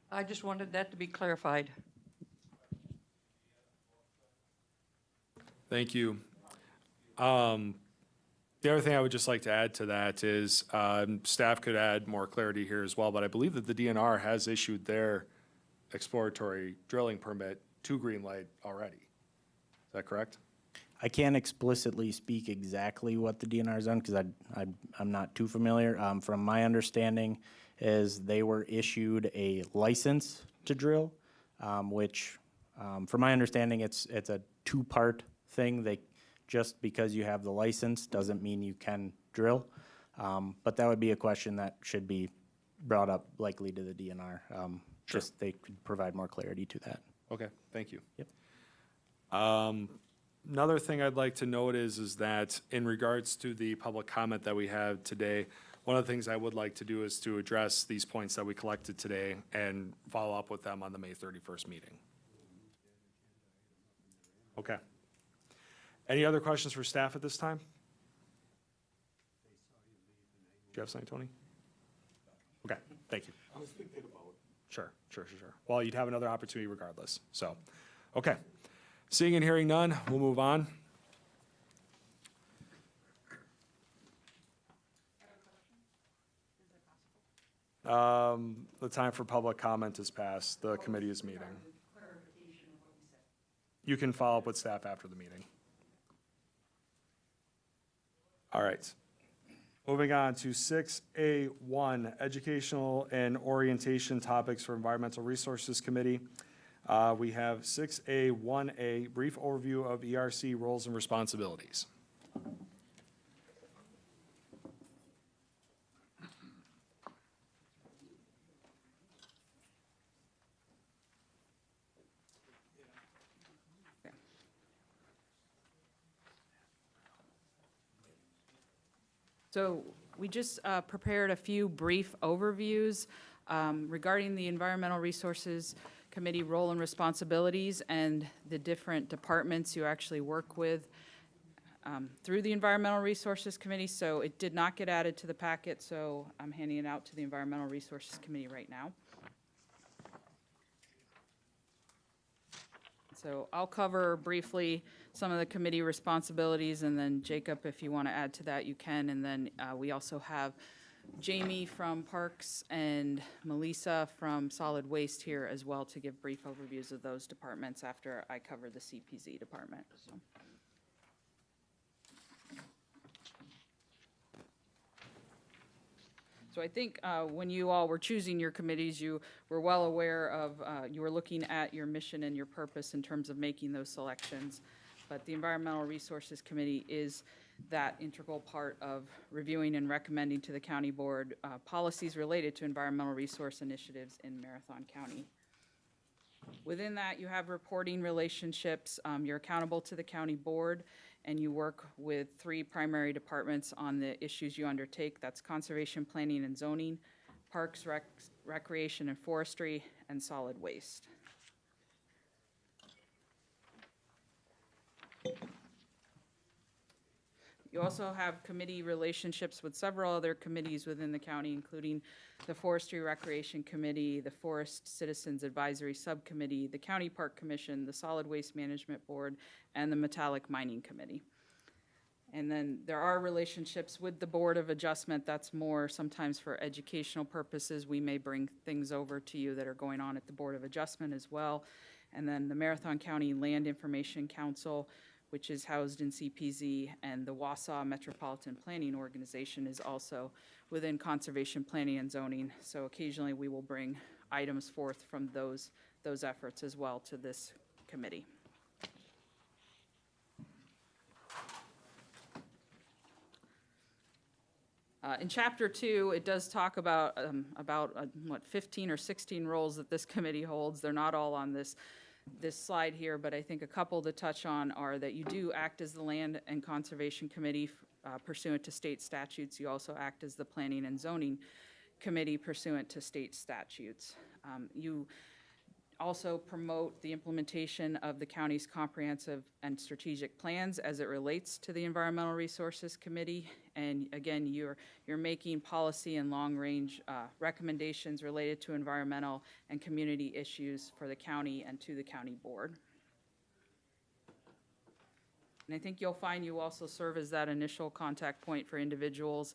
I just wanted that to be clarified. Thank you. The other thing I would just like to add to that is staff could add more clarity here as well, but I believe that the DNR has issued their exploratory drilling permit to Greenlight already. Is that correct? I can't explicitly speak exactly what the DNR has done because I'm not too familiar. From my understanding is they were issued a license to drill, which from my understanding it's a two-part thing. Just because you have the license doesn't mean you can drill. But that would be a question that should be brought up likely to the DNR. Sure. Just they could provide more clarity to that. Okay, thank you. Yep. Another thing I'd like to note is that in regards to the public comment that we had today, one of the things I would like to do is to address these points that we collected today and follow up with them on the May 31st meeting. Okay. Any other questions for staff at this time? Do you have something, Tony? Okay, thank you. I was thinking about it. Sure. Well, you'd have another opportunity regardless, so, okay. Seeing and hearing none, we'll move on. The time for public comment is past. The committee is meeting. You can follow up with staff after the meeting. All right. Moving on to 6A1, Educational and Orientation Topics for Environmental Resources Committee. We have 6A1A, brief overview of ERC roles and responsibilities. So we just prepared a few brief overviews regarding the Environmental Resources Committee role and responsibilities and the different departments you actually work with through the Environmental Resources Committee. So it did not get added to the packet, so I'm handing it out to the Environmental Resources Committee right now. So I'll cover briefly some of the committee responsibilities, and then Jacob, if you want to add to that, you can. And then we also have Jamie from Parks and Melissa from Solid Waste here as well to give brief overviews of those departments after I cover the CPZ department. So I think when you all were choosing your committees, you were well aware of, you were looking at your mission and your purpose in terms of making those selections. But the Environmental Resources Committee is that integral part of reviewing and recommending to the county board policies related to environmental resource initiatives in Marathon County. Within that, you have reporting relationships. You're accountable to the county board, and you work with 3 primary departments on the issues you undertake. That's conservation, planning, and zoning, parks, recreation, and forestry, and solid waste. You also have committee relationships with several other committees within the county, including the Forestry Recreation Committee, the Forest Citizens Advisory Subcommittee, the County Park Commission, the Solid Waste Management Board, and the Metallic Mining Committee. And then there are relationships with the Board of Adjustment. That's more sometimes for educational purposes. We may bring things over to you that are going on at the Board of Adjustment as well. And then the Marathon County Land Information Council, which is housed in CPZ, and the Wausau Metropolitan Planning Organization is also within conservation planning and zoning. So occasionally we will bring items forth from those efforts as well to this committee. In Chapter 2, it does talk about 15 or 16 roles that this committee holds. They're not all on this slide here, but I think a couple to touch on are that you do act as the Land and Conservation Committee pursuant to state statutes. You also act as the Planning and Zoning Committee pursuant to state statutes. You also promote the implementation of the county's comprehensive and strategic plans as it relates to the Environmental Resources Committee. And again, you're making policy and long-range recommendations related to environmental and community issues for the county and to the county board. And I think you'll find you also serve as that initial contact point for individuals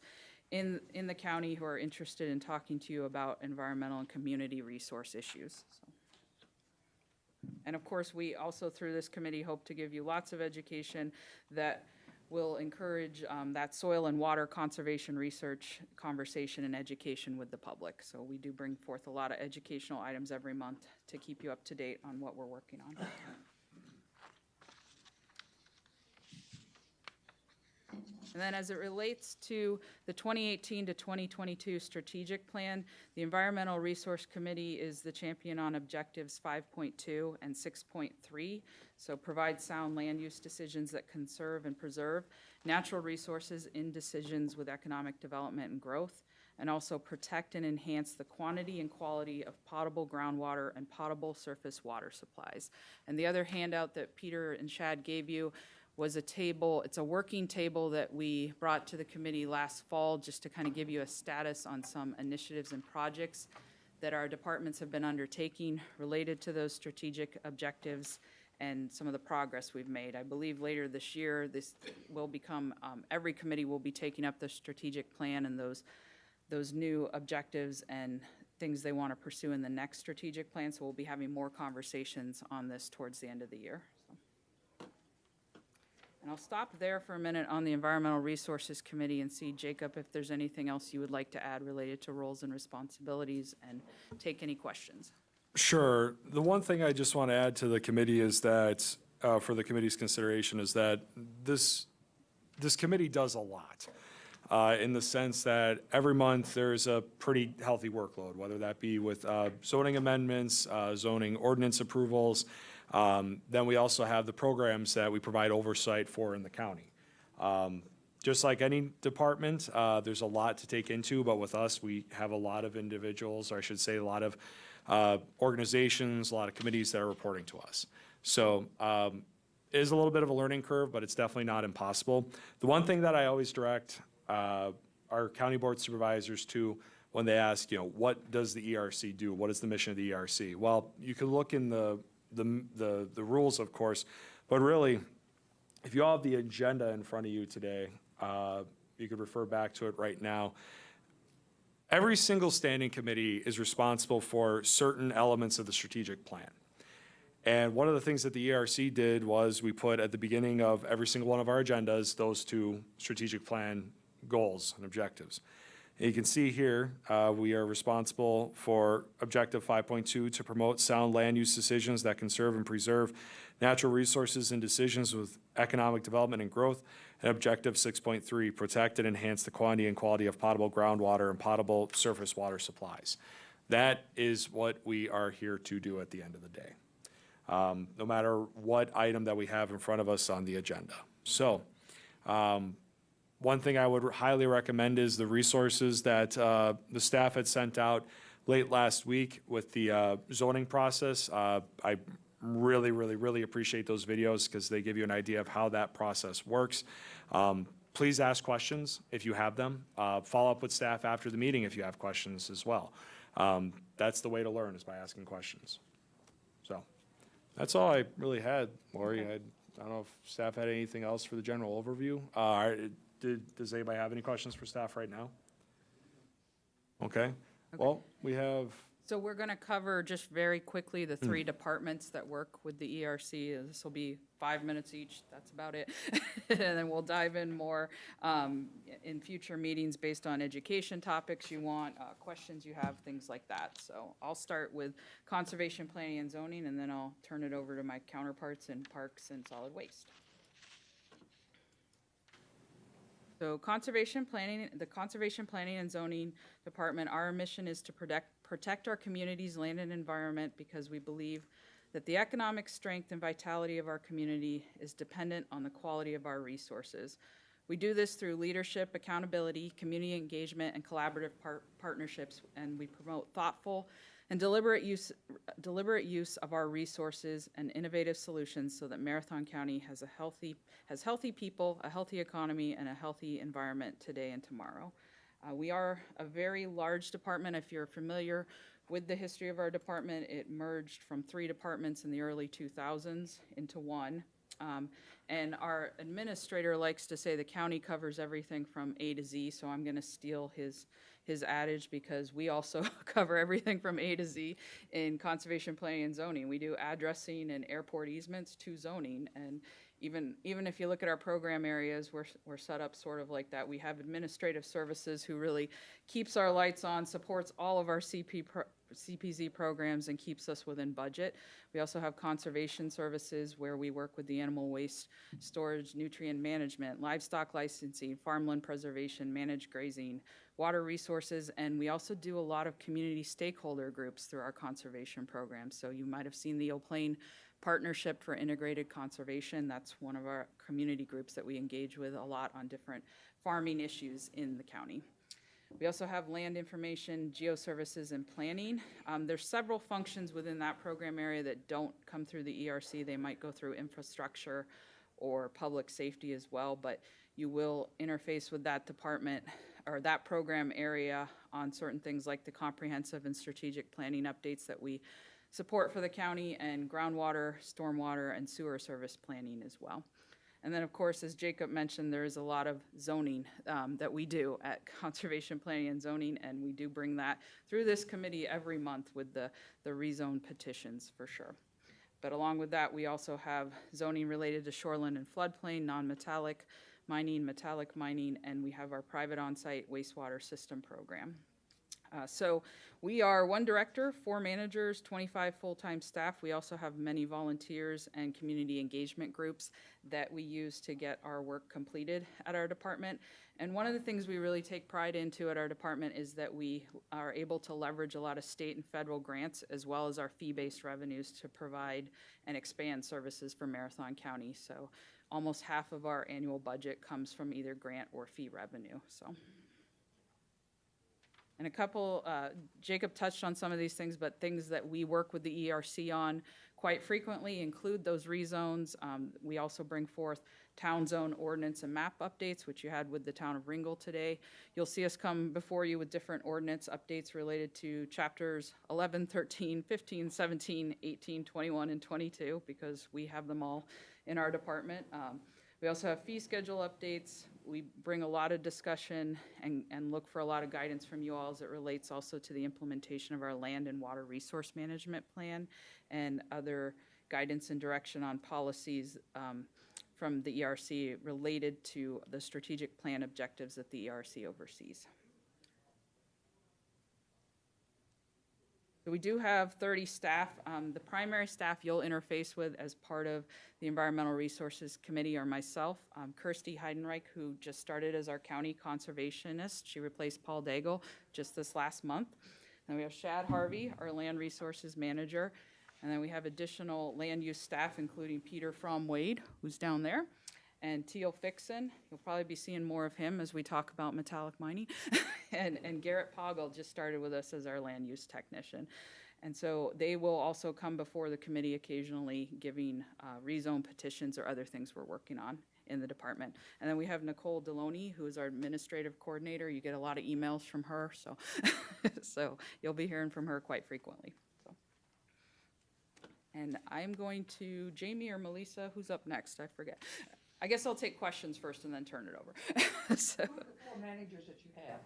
in the county who are interested in talking to you about environmental and community resource issues. And of course, we also, through this committee, hope to give you lots of education that will encourage that soil and water conservation research, conversation, and education with the public. So we do bring forth a lot of educational items every month to keep you up to date on what we're working on. And then as it relates to the 2018 to 2022 strategic plan, the Environmental Resource Committee is the champion on objectives 5.2 and 6.3. So provide sound land use decisions that conserve and preserve natural resources in decisions with economic development and growth, and also protect and enhance the quantity and quality of potable groundwater and potable surface water supplies. And the other handout that Peter and Shad gave you was a table. It's a working table that we brought to the committee last fall just to kind of give you a status on some initiatives and projects that our departments have been undertaking related to those strategic objectives and some of the progress we've made. I believe later this year, this will become, every committee will be taking up the strategic plan and those new objectives and things they want to pursue in the next strategic plan. So we'll be having more conversations on this towards the end of the year. And I'll stop there for a minute on the Environmental Resources Committee and see, Jacob, if there's anything else you would like to add related to roles and responsibilities, and take any questions. Sure. The one thing I just want to add to the committee is that, for the committee's consideration, is that this committee does a lot, in the sense that every month there's a pretty healthy workload, whether that be with zoning amendments, zoning ordinance approvals. Then we also have the programs that we provide oversight for in the county. Just like any department, there's a lot to take into, but with us, we have a lot of individuals, or I should say a lot of organizations, a lot of committees that are reporting to us. So it is a little bit of a learning curve, but it's definitely not impossible. The one thing that I always direct our county board supervisors to when they ask, what does the ERC do? What is the mission of the ERC? Well, you can look in the rules, of course, but really, if you all have the agenda in front of you today, you could refer back to it right now. Every single standing committee is responsible for certain elements of the strategic plan. And one of the things that the ERC did was we put at the beginning of every single one of our agendas those two strategic plan goals and objectives. And you can see here, we are responsible for Objective 5.2 to promote sound land use decisions that conserve and preserve natural resources and decisions with economic development and growth. And Objective 6.3, protect and enhance the quantity and quality of potable groundwater and potable surface water supplies. That is what we are here to do at the end of the day, no matter what item that we have in front of us on the agenda. So, one thing I would highly recommend is the resources that the staff had sent out late last week with the zoning process. I really appreciate those videos because they give you an idea of how that process works. Please ask questions if you have them. Follow up with staff after the meeting if you have questions as well. That's the way to learn, is by asking questions. So that's all I really had, Lori. Okay. I don't know if staff had anything else for the general overview. Does anybody have any questions for staff right now? Okay. Well, we have, So we're going to cover just very quickly the three departments that work with the ERC. This will be 5 minutes each. That's about it. And then we'll dive in more in future meetings based on education topics you want, questions you have, things like that. So I'll start with conservation, planning, and zoning, and then I'll turn it over to my counterparts in parks and solid waste. So conservation planning, the Conservation Planning and Zoning Department, our mission is to protect our community's land and environment because we believe that the economic strength and vitality of our community is dependent on the quality of our resources. We do this through leadership, accountability, community engagement, and collaborative partnerships, and we promote thoughtful and deliberate use of our resources and innovative solutions so that Marathon County has healthy people, a healthy economy, and a healthy environment today and tomorrow. We are a very large department. If you're familiar with the history of our department, it merged from 3 departments in the early 2000s into one. And our administrator likes to say the county covers everything from A to Z, so I'm going to steal his adage because we also cover everything from A to Z in conservation planning and zoning. We do addressing and airport easements to zoning, and even if you look at our program areas, we're set up sort of like that. We have administrative services who really keeps our lights on, supports all of our CPZ programs, and keeps us within budget. We also have conservation services where we work with the animal waste storage, nutrient management, livestock licensing, farmland preservation, managed grazing, water resources, and we also do a lot of community stakeholder groups through our conservation programs. So you might have seen the O'Plain Partnership for Integrated Conservation. That's one of our community groups that we engage with a lot on different farming issues in the county. We also have land information, geoservices, and planning. There's several functions within that program area that don't come through the ERC. They might go through infrastructure or public safety as well, but you will interface with that department or that program area on certain things like the comprehensive and strategic planning updates that we support for the county, and groundwater, stormwater, and sewer service planning as well. And then, of course, as Jacob mentioned, there is a lot of zoning that we do at Conservation Planning and Zoning, and we do bring that through this committee every month with the rezone petitions for sure. But along with that, we also have zoning related to shoreline and floodplain, non-metallic mining, metallic mining, and we have our private on-site wastewater system program. So we are 1 director, 4 managers, 25 full-time staff. We also have many volunteers and community engagement groups that we use to get our work completed at our department. And one of the things we really take pride into at our department is that we are able to leverage a lot of state and federal grants as well as our fee-based revenues to provide and expand services for Marathon County. So almost half of our annual budget comes from either grant or fee revenue. And a couple, Jacob touched on some of these things, but things that we work with the ERC on quite frequently include those rezones. We also bring forth town zone ordinance and map updates, which you had with the town of Ringel today. You'll see us come before you with different ordinance updates related to chapters 11, 13, 15, 17, 18, 21, and 22, because we have them all in our department. We also have fee schedule updates. We bring a lot of discussion and look for a lot of guidance from you all as it relates also to the implementation of our land and water resource management plan and other guidance and direction on policies from the ERC related to the strategic plan objectives that the ERC oversees. So we do have 30 staff. The primary staff you'll interface with as part of the Environmental Resources Committee are myself, Kirsty Heidenreich, who just started as our county conservationist. She replaced Paul Daigle just this last month. Then we have Shad Harvey, our land resources manager. And then we have additional land use staff, including Peter From Wade, who's down there, and Teal Fixon. You'll probably be seeing more of him as we talk about metallic mining. and Garrett Poggle just started with us as our land use technician. And so they will also come before the committee occasionally giving rezone petitions or other things we're working on in the department. And then we have Nicole Deloney, who is our administrative coordinator. You get a lot of emails from her, so, so you'll be hearing from her quite frequently. So. And I'm going to, Jamie or Melissa, who's up next? I forget. I guess I'll take questions first and then turn it over. So. Who are the 4 managers that you have?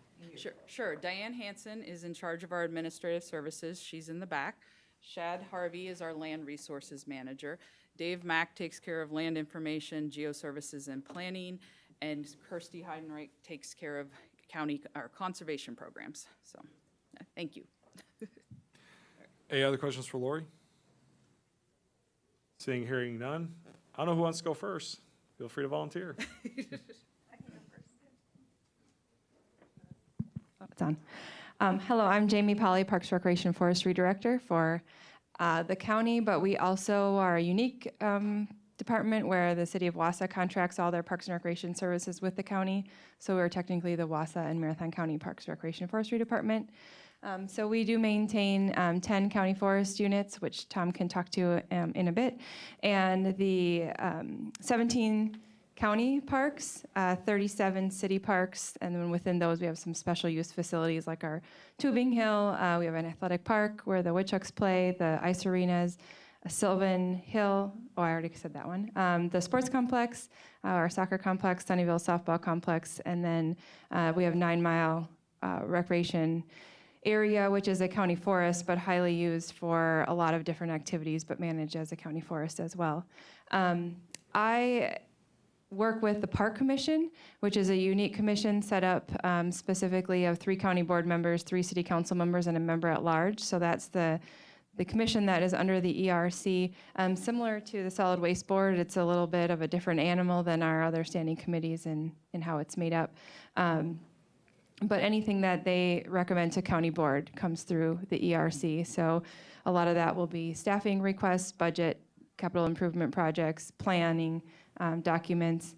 Sure. Diane Hansen is in charge of our administrative services. She's in the back. Shad Harvey is our land resources manager. Dave Mack takes care of land information, geoservices, and planning. And Kirsty Heidenreich takes care of county or conservation programs. So, thank you. Any other questions for Lori? Seeing, hearing none. I don't know who wants to go first. Feel free to volunteer. It's on. Hello, I'm Jamie Polly, Parks, Recreation, Forestry Director for the county, but we also are a unique department where the city of Wausau contracts all their parks and recreation services with the county. So we're technically the Wausau and Marathon County Parks, Recreation, Forestry Department. So we do maintain 10 county forest units, which Tom can talk to in a bit, and the 17 county parks, 37 city parks, and then within those we have some special use facilities like our Tubing Hill. We have an athletic park where the Woodchucks play, the ice arenas, Sylvan Hill, oh, I already said that one, the sports complex, our soccer complex, Sunnyvale softball complex, and then we have 9 Mile recreation area, which is a county forest, but highly used for a lot of different activities, but managed as a county forest as well. I work with the Park Commission, which is a unique commission set up specifically of 3 county board members, 3 city council members, and a member at large. So that's the commission that is under the ERC. Similar to the Solid Waste Board, it's a little bit of a different animal than our other standing committees in how it's made up. But anything that they recommend to county board comes through the ERC. So a lot of that will be staffing requests, budget, capital improvement projects, planning, documents.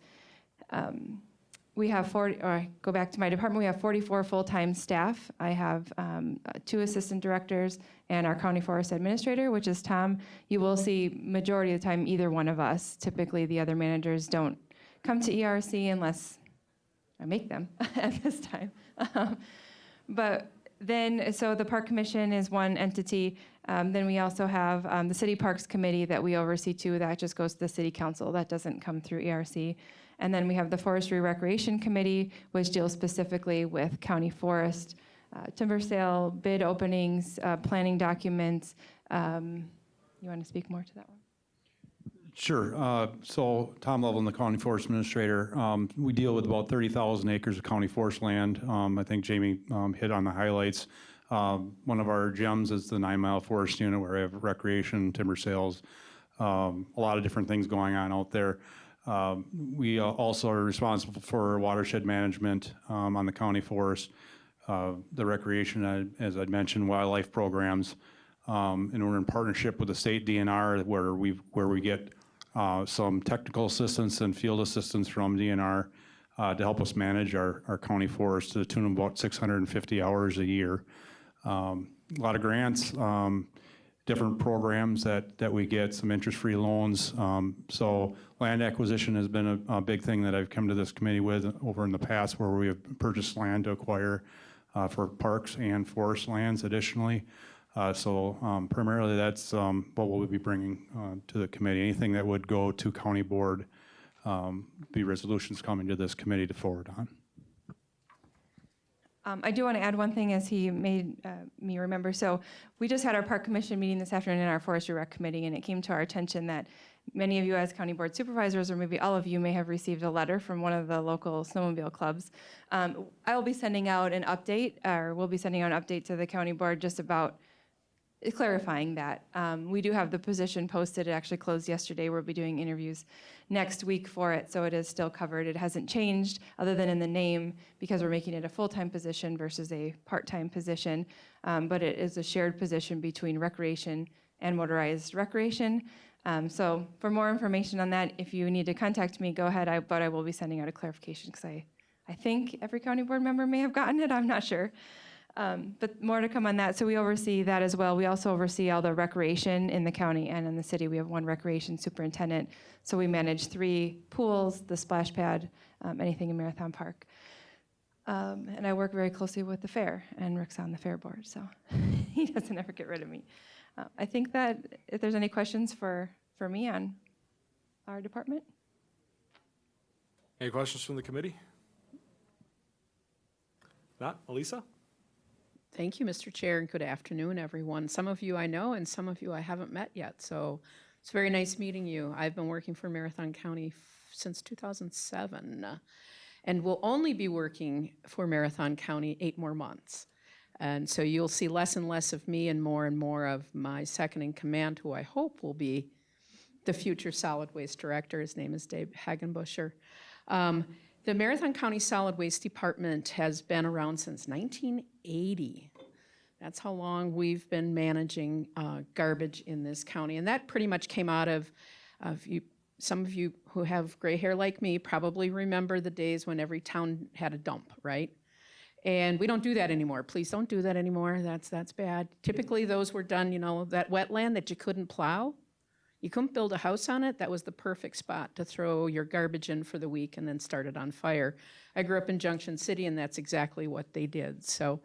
We have go back to my department, we have 44 full-time staff. I have 2 assistant directors and our county forest administrator, which is Tom. You will see majority of the time either one of us. Typically the other managers don't come to ERC unless I make them at this time. But then, so the Park Commission is one entity. Then we also have the City Parks Committee that we oversee too. That just goes to the City Council. That doesn't come through ERC. And then we have the Forestry Recreation Committee, which deals specifically with county forest, timber sale, bid openings, planning documents. You want to speak more to that one? Sure. So Tom Lovell, the County Forest Administrator. We deal with about 30,000 acres of county forest land. I think Jamie hit on the highlights. One of our gems is the 9 Mile Forest Unit, where we have recreation, timber sales, a lot of different things going on out there. We also are responsible for watershed management on the county forest, the recreation, as I'd mentioned, wildlife programs, and we're in partnership with the state DNR where we get some technical assistance and field assistance from DNR to help us manage our county forest to the tune of about 650 hours a year. A lot of grants, different programs that we get, some interest-free loans. So land acquisition has been a big thing that I've come to this committee with over in the past, where we have purchased land to acquire for parks and forest lands additionally. So primarily that's what we'll be bringing to the committee. Anything that would go to county board, be resolutions coming to this committee to forward on. I do want to add one thing as he made me remember. So we just had our Park Commission meeting this afternoon in our Forestry Rec Committee, and it came to our attention that many of you as county board supervisors, or maybe all of you, may have received a letter from one of the local snowmobile clubs. I will be sending out an update, or we'll be sending out an update to the county board just about clarifying that. We do have the position posted. It actually closed yesterday. We'll be doing interviews next week for it, so it is still covered. It hasn't changed other than in the name, because we're making it a full-time position versus a part-time position, but it is a shared position between recreation and motorized recreation. So for more information on that, if you need to contact me, go ahead, but I will be sending out a clarification, because I think every county board member may have gotten it, I'm not sure. But more to come on that. So we oversee that as well. We also oversee all the recreation in the county and in the city. We have one recreation superintendent. So we manage 3 pools, the splash pad, anything in Marathon Park. And I work very closely with the fair, and Rick's on the fair board, so he doesn't ever get rid of me. I think that if there's any questions for me on our department. Any questions from the committee? Not? Elisa? Thank you, Mr. Chair, and good afternoon, everyone. Some of you I know, and some of you I haven't met yet, so it's very nice meeting you. I've been working for Marathon County since 2007, and will only be working for Marathon County 8 more months. And so you'll see less and less of me and more of my second in command, who I hope will be the future solid waste director. His name is Dave Hagenbuscher. The Marathon County Solid Waste Department has been around since 1980. That's how long we've been managing garbage in this county. And that pretty much came out of some of you who have gray hair like me probably remember the days when every town had a dump, right? And we don't do that anymore. Please don't do that anymore. That's bad. Typically those were done, that wetland that you couldn't plow. You couldn't build a house on it. That was the perfect spot to throw your garbage in for the week and then start it on fire. I grew up in Junction City, and that's exactly what they did. So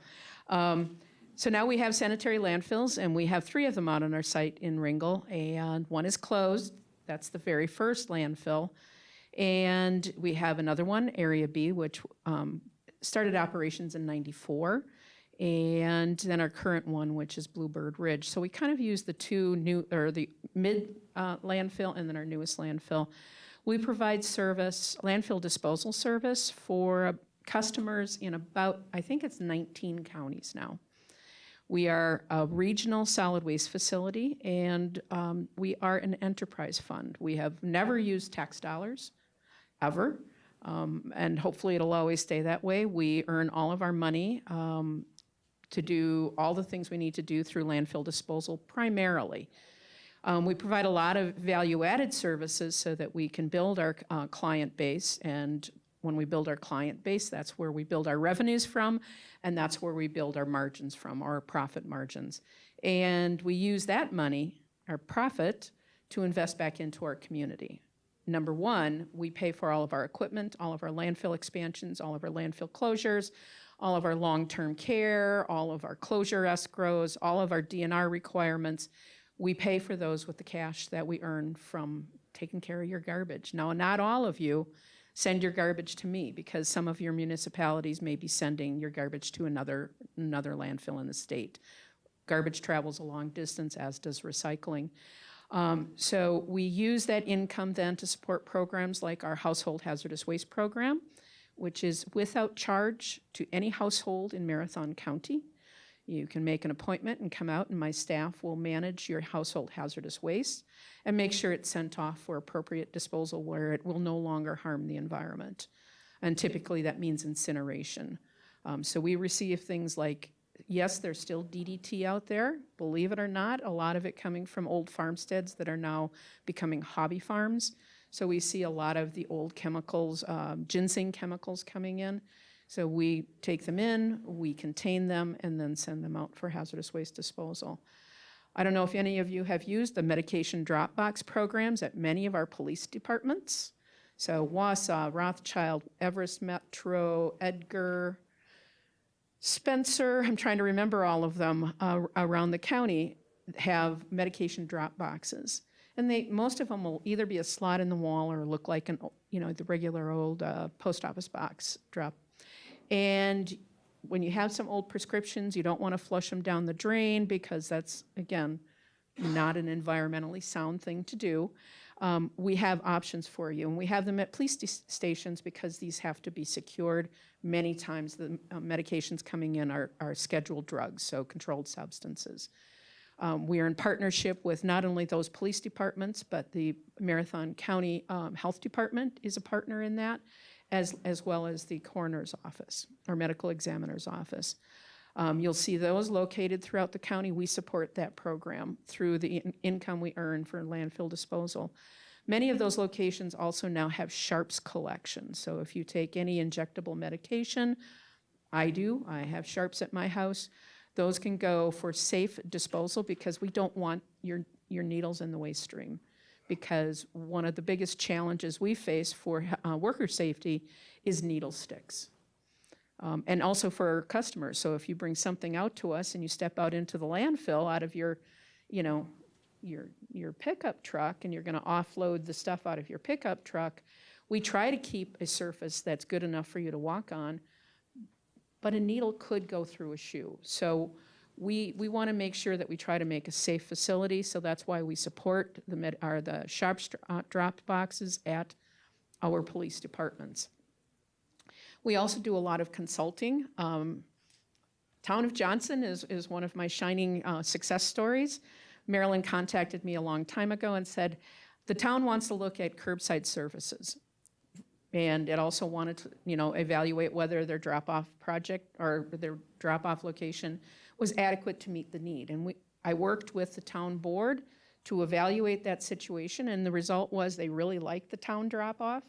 now we have sanitary landfills, and we have 3 of them out on our site in Ringel, and one is closed. That's the very first landfill. And we have another one, Area B, which started operations in '94. And then our current one, which is Bluebird Ridge. So we kind of use the 2 new, or the mid landfill and then our newest landfill. We provide service, landfill disposal service for customers in about, I think it's 19 counties now. We are a regional solid waste facility, and we are an enterprise fund. We have never used tax dollars, ever, and hopefully it'll always stay that way. We earn all of our money to do all the things we need to do through landfill disposal primarily. We provide a lot of value-added services so that we can build our client base, and when we build our client base, that's where we build our revenues from, and that's where we build our margins from, our profit margins. And we use that money, our profit, to invest back into our community. Number 1, we pay for all of our equipment, all of our landfill expansions, all of our landfill closures, all of our long-term care, all of our closure escrows, all of our DNR requirements. We pay for those with the cash that we earn from taking care of your garbage. Now, not all of you send your garbage to me, because some of your municipalities may be sending your garbage to another landfill in the state. Garbage travels a long distance, as does recycling. So we use that income then to support programs like our household hazardous waste program, which is without charge to any household in Marathon County. You can make an appointment and come out, and my staff will manage your household hazardous waste and make sure it's sent off for appropriate disposal where it will no longer harm the environment. And typically that means incineration. So we receive things like, yes, there's still DDT out there, believe it or not, a lot of it coming from old farmsteads that are now becoming hobby farms. So we see a lot of the old chemicals, ginseng chemicals coming in. So we take them in, we contain them, and then send them out for hazardous waste disposal. I don't know if any of you have used the medication drop box programs at many of our police departments. So Wausau, Rothschild, Everest Metro, Edgar, Spencer, I'm trying to remember all of them around the county, have medication drop boxes. And most of them will either be a slot in the wall or look like the regular old post office box drop. And when you have some old prescriptions, you don't want to flush them down the drain because that's, again, not an environmentally sound thing to do. We have options for you, and we have them at police stations because these have to be secured. Many times the medications coming in are scheduled drugs, so controlled substances. We are in partnership with not only those police departments, but the Marathon County Health Department is a partner in that, as well as the coroner's office, or medical examiner's office. You'll see those located throughout the county. We support that program through the income we earn for landfill disposal. Many of those locations also now have sharps collection. So if you take any injectable medication, I have sharps at my house. Those can go for safe disposal because we don't want your needles in the waste stream. Because one of the biggest challenges we face for worker safety is needle sticks. And also for our customers. So if you bring something out to us and you step out into the landfill out of your pickup truck and you're gonna offload the stuff out of your pickup truck, we try to keep a surface that's good enough for you to walk on, but a needle could go through a shoe. So we want to make sure that we try to make a safe facility, so that's why we support the sharps drop boxes at our police departments. We also do a lot of consulting. Town of Johnson is one of my shining success stories. Marilyn contacted me a long time ago and said, the town wants to look at curbside services. And it also wanted to, evaluate whether their drop-off project or their drop-off location was adequate to meet the need. And I worked with the town board to evaluate that situation, and the result was they really liked the town drop-off.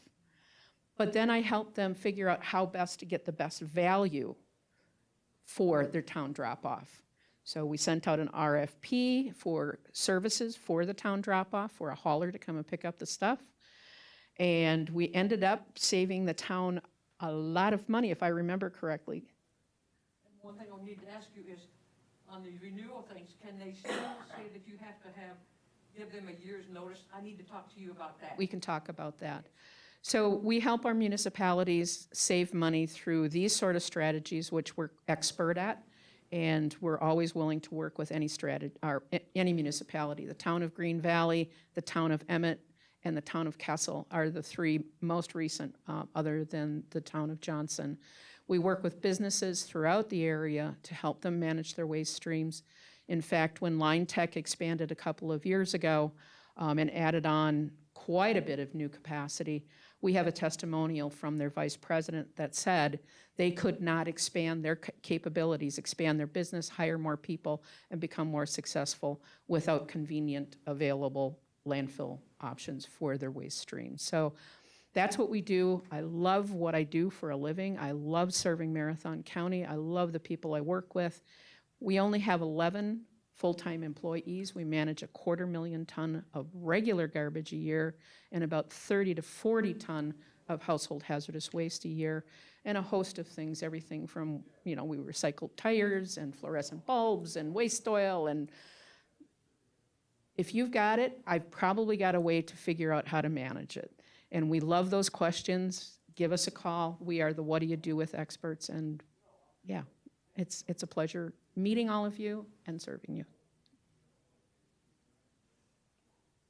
But then I helped them figure out how best to get the best value for their town drop-off. So we sent out an RFP for services for the town drop-off, for a hauler to come and pick up the stuff. And we ended up saving the town a lot of money, if I remember correctly. And one thing I'll need to ask you is, on the renewal things, can they still say that you have to give them a year's notice? I need to talk to you about that. We can talk about that. So we help our municipalities save money through these sort of strategies, which we're expert at, and we're always willing to work with any municipality. The town of Green Valley, the town of Emmett, and the town of Kessel are the three most recent, other than the town of Johnson. We work with businesses throughout the area to help them manage their waste streams. In fact, when Line Tech expanded a couple of years ago and added on quite a bit of new capacity, we have a testimonial from their vice president that said they could not expand their capabilities, expand their business, hire more people, and become more successful without convenient, available landfill options for their waste stream. So that's what we do. I love what I do for a living. I love serving Marathon County. I love the people I work with. We only have 11 full-time employees. We manage 250,000 ton of regular garbage a year and about 30 to 40 ton of household hazardous waste a year, and a host of things, everything from, we recycle tires and fluorescent bulbs and waste oil, and if you've got it, I've probably got a way to figure out how to manage it. And we love those questions. Give us a call. We are the What Do You Do With experts, and yeah, it's a pleasure meeting all of you and serving you.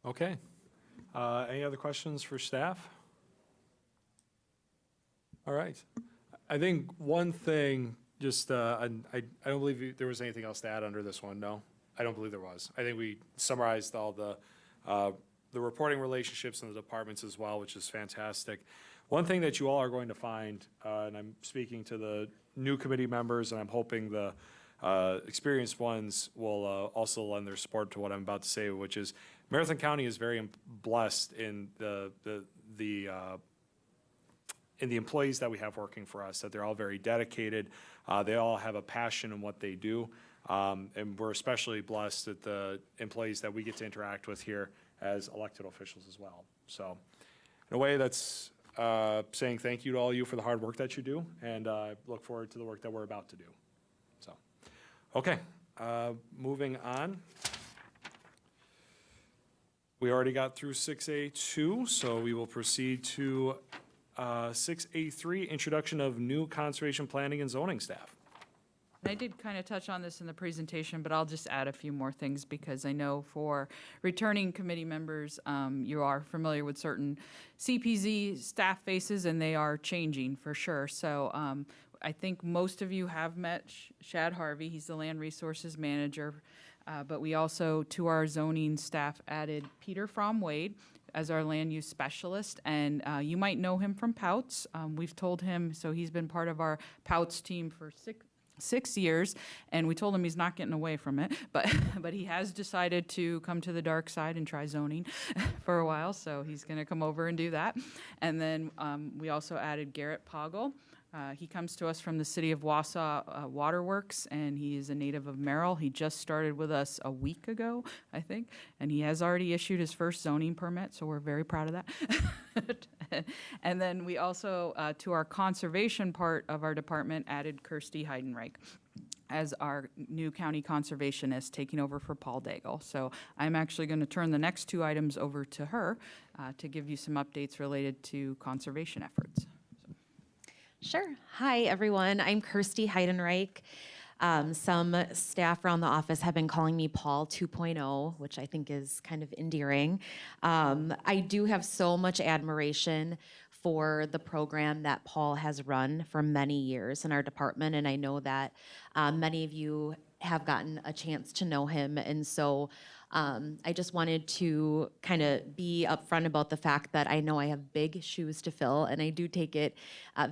Okay. Any other questions for staff? All right. I think one thing, just, I don't believe there was anything else to add under this one, no? I don't believe there was. I think we summarized all the reporting relationships in the departments as well, which is fantastic. One thing that you all are going to find, and I'm speaking to the new committee members, and I'm hoping the experienced ones will also lend their support to what I'm about to say, which is Marathon County is very blessed in the employees that we have working for us, that they're all very dedicated. They all have a passion in what they do. And we're especially blessed at the employees that we get to interact with here as elected officials as well. So in a way, that's saying thank you to all you for the hard work that you do, and I look forward to the work that we're about to do. So, okay, moving on. We already got through 6A2, so we will proceed to 6A3, introduction of new conservation planning and zoning staff. I did kind of touch on this in the presentation, but I'll just add a few more things because I know for returning committee members, you are familiar with certain CPZ staff faces, and they are changing for sure. So I think most of you have met Shad Harvey. He's the Land Resources Manager. But we also, to our zoning staff, added Peter Fromm Wade as our land use specialist, and you might know him from Pouts. We've told him, so he's been part of our Pouts team for six years, and we told him he's not getting away from it, but he has decided to come to the dark side and try zoning for a while, so he's going to come over and do that. And then we also added Garrett Poggle. He comes to us from the City of Wausau Waterworks, and he is a native of Merrill. He just started with us a week ago, I think, and he has already issued his first zoning permit, so we're very proud of that. And then we also, to our conservation part of our department, added Kirsty Heidenreich as our new county conservationist, taking over for Paul Daigle. So I'm actually going to turn the next two items over to her to give you some updates related to conservation efforts. Sure. Hi, everyone. I'm Kirsty Heidenreich. Some staff around the office have been calling me Paul 2.0, which I think is kind of endearing. I do have so much admiration for the program that Paul has run for many years in our department, and I know that many of you have gotten a chance to know him, and so I just wanted to kind of be upfront about the fact that I know I have big shoes to fill, and I do take it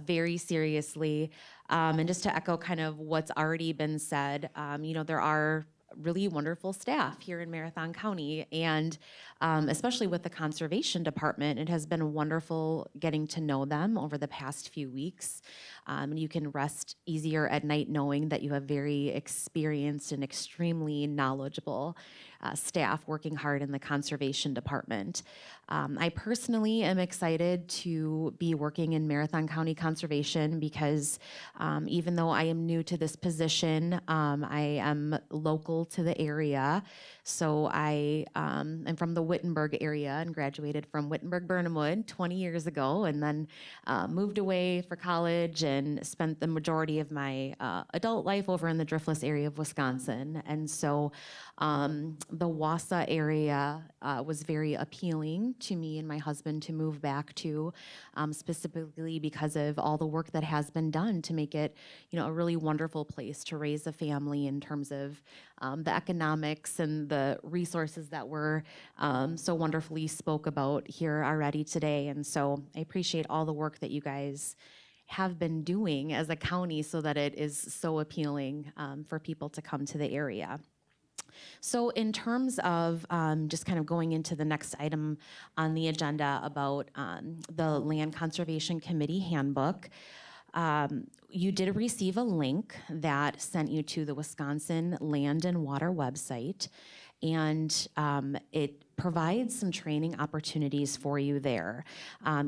very seriously. And just to echo kind of what's already been said, you know, there are really wonderful staff here in Marathon County, and especially with the Conservation Department, it has been wonderful getting to know them over the past few weeks. And you can rest easier at night knowing that you have very experienced and extremely knowledgeable staff working hard in the Conservation Department. I personally am excited to be working in Marathon County Conservation because even though I am new to this position, I am local to the area. So I am from the Wittenberg area and graduated from Wittenberg-Burnhamwood 20 years ago, and then moved away for college and spent the majority of my adult life over in the Driftless area of Wisconsin. And so the Wausau area was very appealing to me and my husband to move back to, specifically because of all the work that has been done to make it, you know, a really wonderful place to raise a family in terms of the economics and the resources that were so wonderfully spoke about here already today. And so I appreciate all the work that you guys have been doing as a county so that it is so appealing for people to come to the area. So in terms of just kind of going into the next item on the agenda about the Land Conservation Committee handbook, you did receive a link that sent you to the Wisconsin Land and Water website, and it provides some training opportunities for you there.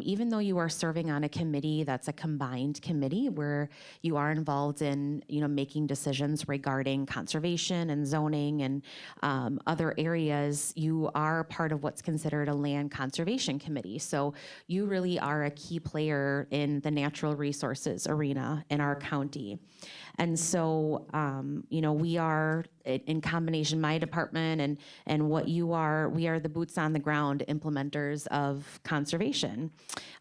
Even though you are serving on a committee that's a combined committee where you are involved in, you know, making decisions regarding conservation and zoning and other areas, you are part of what's considered a land conservation committee. So you really are a key player in the natural resources arena in our county. And so, we are, in combination, my department and what you are, we are the boots on the ground implementers of conservation.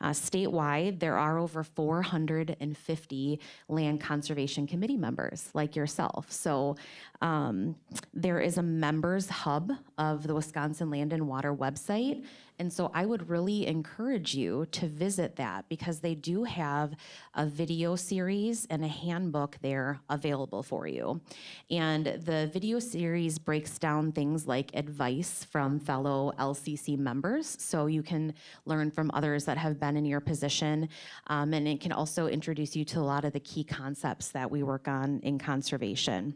Statewide, there are over 450 land conservation committee members like yourself. So there is a members hub of the Wisconsin Land and Water website. And so I would really encourage you to visit that because they do have a video series and a handbook there available for you. And the video series breaks down things like advice from fellow LCC members, so you can learn from others that have been in your position. And it can also introduce you to a lot of the key concepts that we work on in conservation.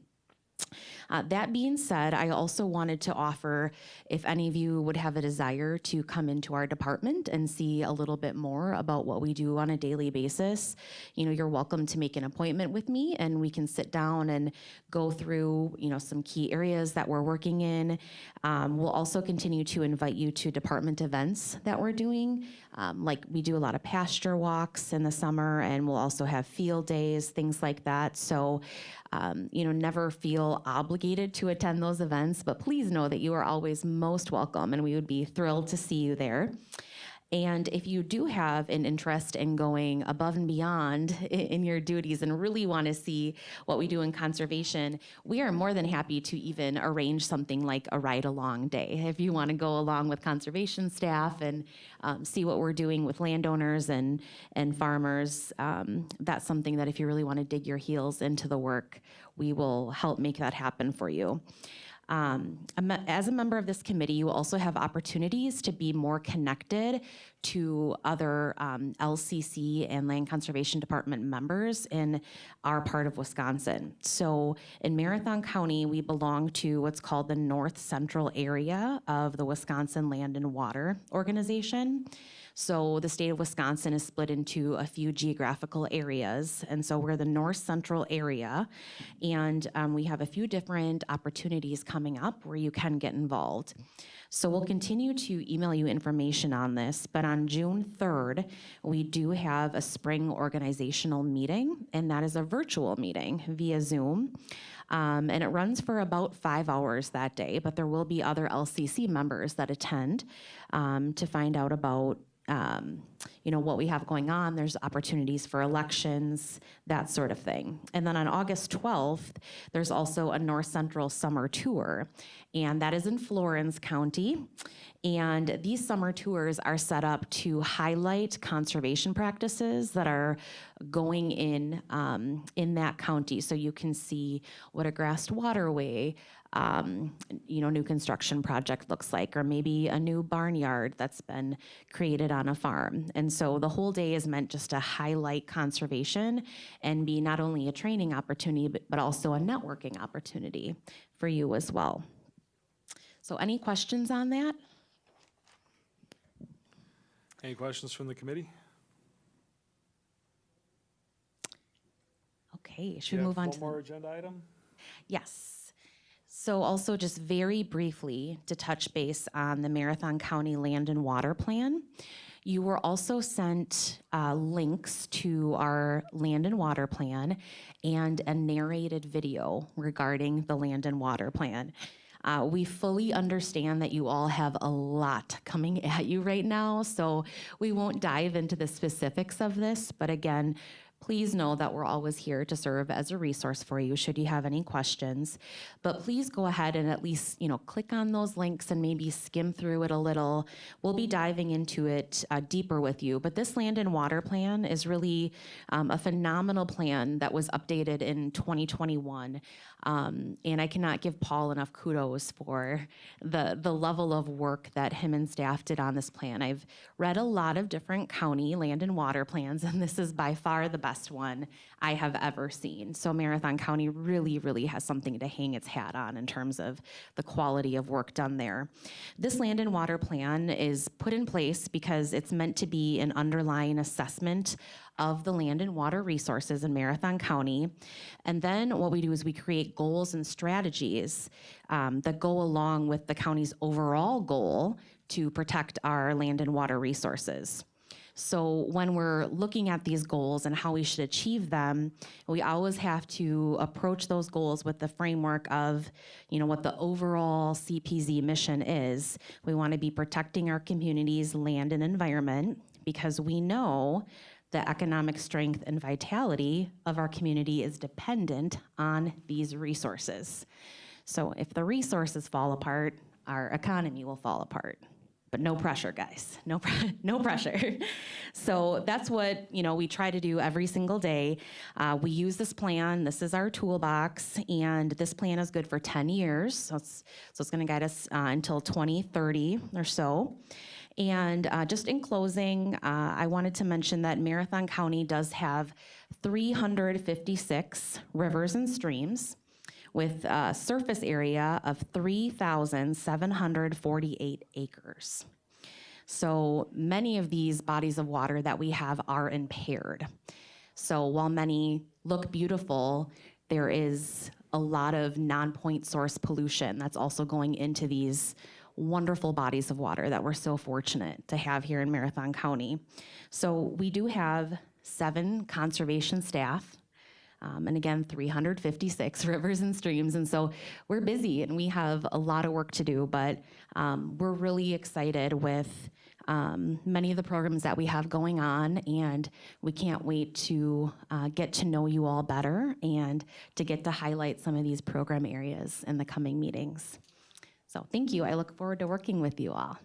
That being said, I also wanted to offer, if any of you would have a desire to come into our department and see a little bit more about what we do on a daily basis, you're welcome to make an appointment with me and we can sit down and go through, some key areas that we're working in. We'll also continue to invite you to department events that we're doing. Like we do a lot of pasture walks in the summer, and we'll also have field days, things like that. So, never feel obligated to attend those events, but please know that you are always most welcome, and we would be thrilled to see you there. And if you do have an interest in going above and beyond in your duties and really want to see what we do in conservation, we are more than happy to even arrange something like a ride-along day. If you want to go along with conservation staff and see what we're doing with landowners and farmers, that's something that if you really want to dig your heels into the work, we will help make that happen for you. As a member of this committee, you will also have opportunities to be more connected to other LCC and Land Conservation Department members in our part of Wisconsin. So in Marathon County, we belong to what's called the North Central area of the Wisconsin Land and Water Organization. So the state of Wisconsin is split into a few geographical areas, and so we're the North Central area, and we have a few different opportunities coming up where you can get involved. So we'll continue to email you information on this, but on June 3rd, we do have a spring organizational meeting, and that is a virtual meeting via Zoom. And it runs for about 5 hours that day, but there will be other LCC members that attend to find out about what we have going on. There's opportunities for elections, that sort of thing. And then on August 12th, there's also a North Central summer tour, and that is in Florence County. And these summer tours are set up to highlight conservation practices that are going in that county. So you can see what a grassed waterway, new construction project looks like, or maybe a new barnyard that's been created on a farm. And so the whole day is meant just to highlight conservation and be not only a training opportunity, but also a networking opportunity for you as well. So any questions on that? Any questions from the committee? Okay, should we move on to one more agenda item? Yes. So also just very briefly to touch base on the Marathon County Land and Water Plan. You were also sent links to our Land and Water Plan and a narrated video regarding the Land and Water Plan. We fully understand that you all have a lot coming at you right now, so we won't dive into the specifics of this, but again, please know that we're always here to serve as a resource for you should you have any questions. But please go ahead and at least, click on those links and maybe skim through it a little. We'll be diving into it deeper with you. But this Land and Water Plan is really a phenomenal plan that was updated in 2021. And I cannot give Paul enough kudos for the level of work that him and staff did on this plan. I've read a lot of different county land and water plans, and this is by far the best one I have ever seen. So Marathon County really, really has something to hang its hat on in terms of the quality of work done there. This land and water plan is put in place because it's meant to be an underlying assessment of the land and water resources in Marathon County. And then what we do is we create goals and strategies that go along with the county's overall goal to protect our land and water resources. So when we're looking at these goals and how we should achieve them, we always have to approach those goals with the framework of, what the overall CPZ mission is. We want to be protecting our community's land and environment because we know the economic strength and vitality of our community is dependent on these resources. So if the resources fall apart, our economy will fall apart. But no pressure, guys, no pressure. So that's what, we try to do every single day. We use this plan, this is our toolbox, and this plan is good for 10 years. So it's gonna guide us until 2030 or so. And just in closing, I wanted to mention that Marathon County does have 356 rivers and streams with a surface area of 3,748 acres. So many of these bodies of water that we have are impaired. So while many look beautiful, there is a lot of non-point source pollution that's also going into these wonderful bodies of water that we're so fortunate to have here in Marathon County. So we do have 7 conservation staff, and again, 356 rivers and streams. And so we're busy and we have a lot of work to do, but we're really excited with many of the programs that we have going on, and we can't wait to get to know you all better and to get to highlight some of these program areas in the coming meetings. So thank you. I look forward to working with you all.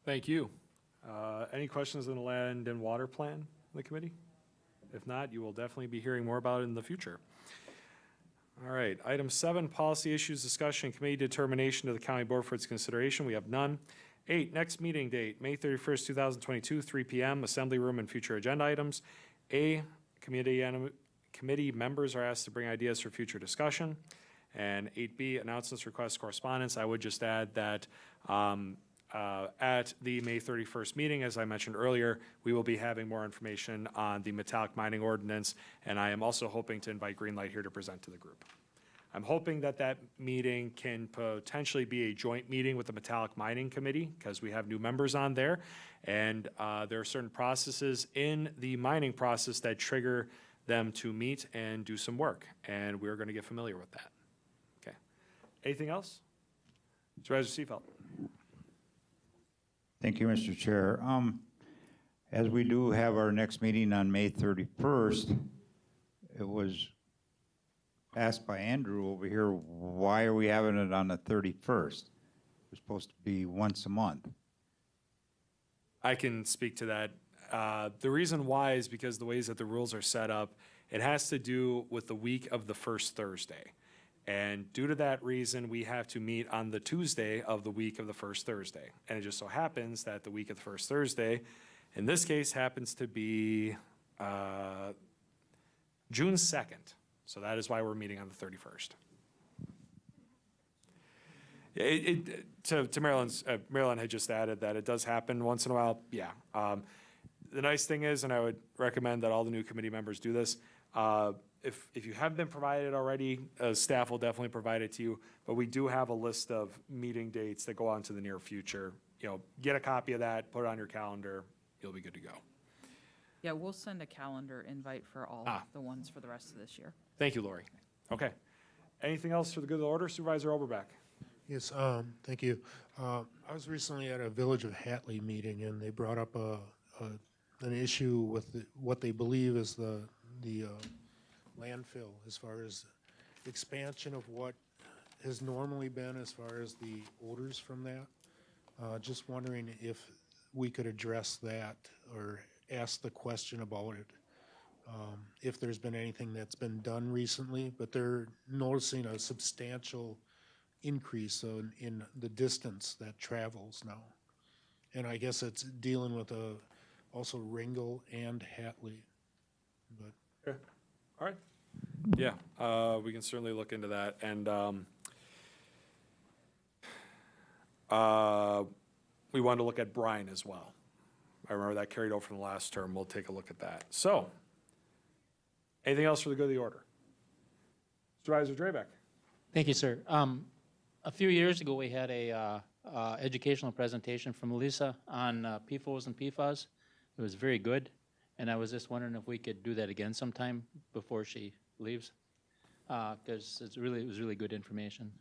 Thank you. Any questions on the land and water plan in the committee? If not, you will definitely be hearing more about it in the future. All right, item 7, policy issues discussion, committee determination to the county board for its consideration. We have none. 8, next meeting date, May 31st, 2022, 3 p.m., assembly room and future agenda items. A, committee members are asked to bring ideas for future discussion. And 8B, announcements, requests, correspondence. I would just add that at the May 31st meeting, as I mentioned earlier, we will be having more information on the metallic mining ordinance, and I am also hoping to invite Greenlight here to present to the group. I'm hoping that that meeting can potentially be a joint meeting with the metallic mining committee, because we have new members on there, and there are certain processes in the mining process that trigger them to meet and do some work, and we're going to get familiar with that. Okay. Anything else? Supervisor Seefeld. Thank you, Mr. Chair. As we do have our next meeting on May 31st, it was asked by Andrew over here, why are we having it on the 31st? It's supposed to be once a month. I can speak to that. The reason why is because the ways that the rules are set up, it has to do with the week of the first Thursday. And due to that reason, we have to meet on the Tuesday of the week of the first Thursday. And it just so happens that the week of the first Thursday, in this case, happens to be June 2nd. So that is why we're meeting on the 31st. To Marilyn's, Marilyn had just added that it does happen once in a while. Yeah. The nice thing is, and I would recommend that all the new committee members do this, if you haven't been provided already, staff will definitely provide it to you, but we do have a list of meeting dates that go on to the near future. Get a copy of that, put it on your calendar, you'll be good to go. Yeah, we'll send a calendar invite for all the ones for the rest of this year. Thank you, Lori. Okay. Anything else for the good of the order? Supervisor Oberbeck. Yes, thank you. I was recently at a Village of Hatley meeting, and they brought up an issue with what they believe is the landfill, as far as expansion of what has normally been, as far as the odors from that. Just wondering if we could address that or ask the question about it, if there's been anything that's been done recently, but they're noticing a substantial increase in the distance that travels now. And I guess it's dealing with also Ringel and Hatley. But okay. All right. Yeah, we can certainly look into that. And we wanted to look at Bryan as well. I remember that carried over from the last term. We'll take a look at that. So, anything else for the good of the order? Supervisor Drabeck. Thank you, sir. A few years ago, we had a educational presentation from Lisa on PFOS and PFAS. It was very good, and I was just wondering if we could do that again sometime before she leaves, because it was really good information.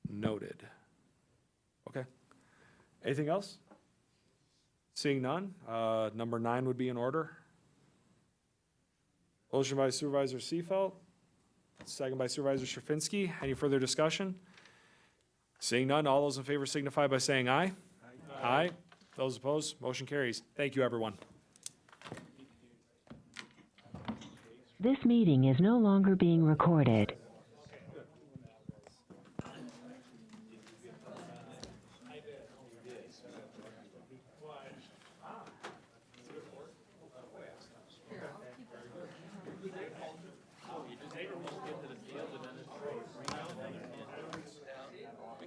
Noted. Okay. Anything else? Seeing none, number 9 would be in order. Motion by Supervisor Seefeld, second by Supervisor Sherfinsky. Any further discussion? Seeing none, all those in favor signify by saying aye. Aye. Those opposed, motion carries. Thank you, everyone. This meeting is no longer being recorded.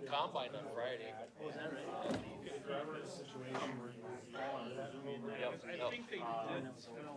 Combine on Friday. Oh, is that right? I think they did.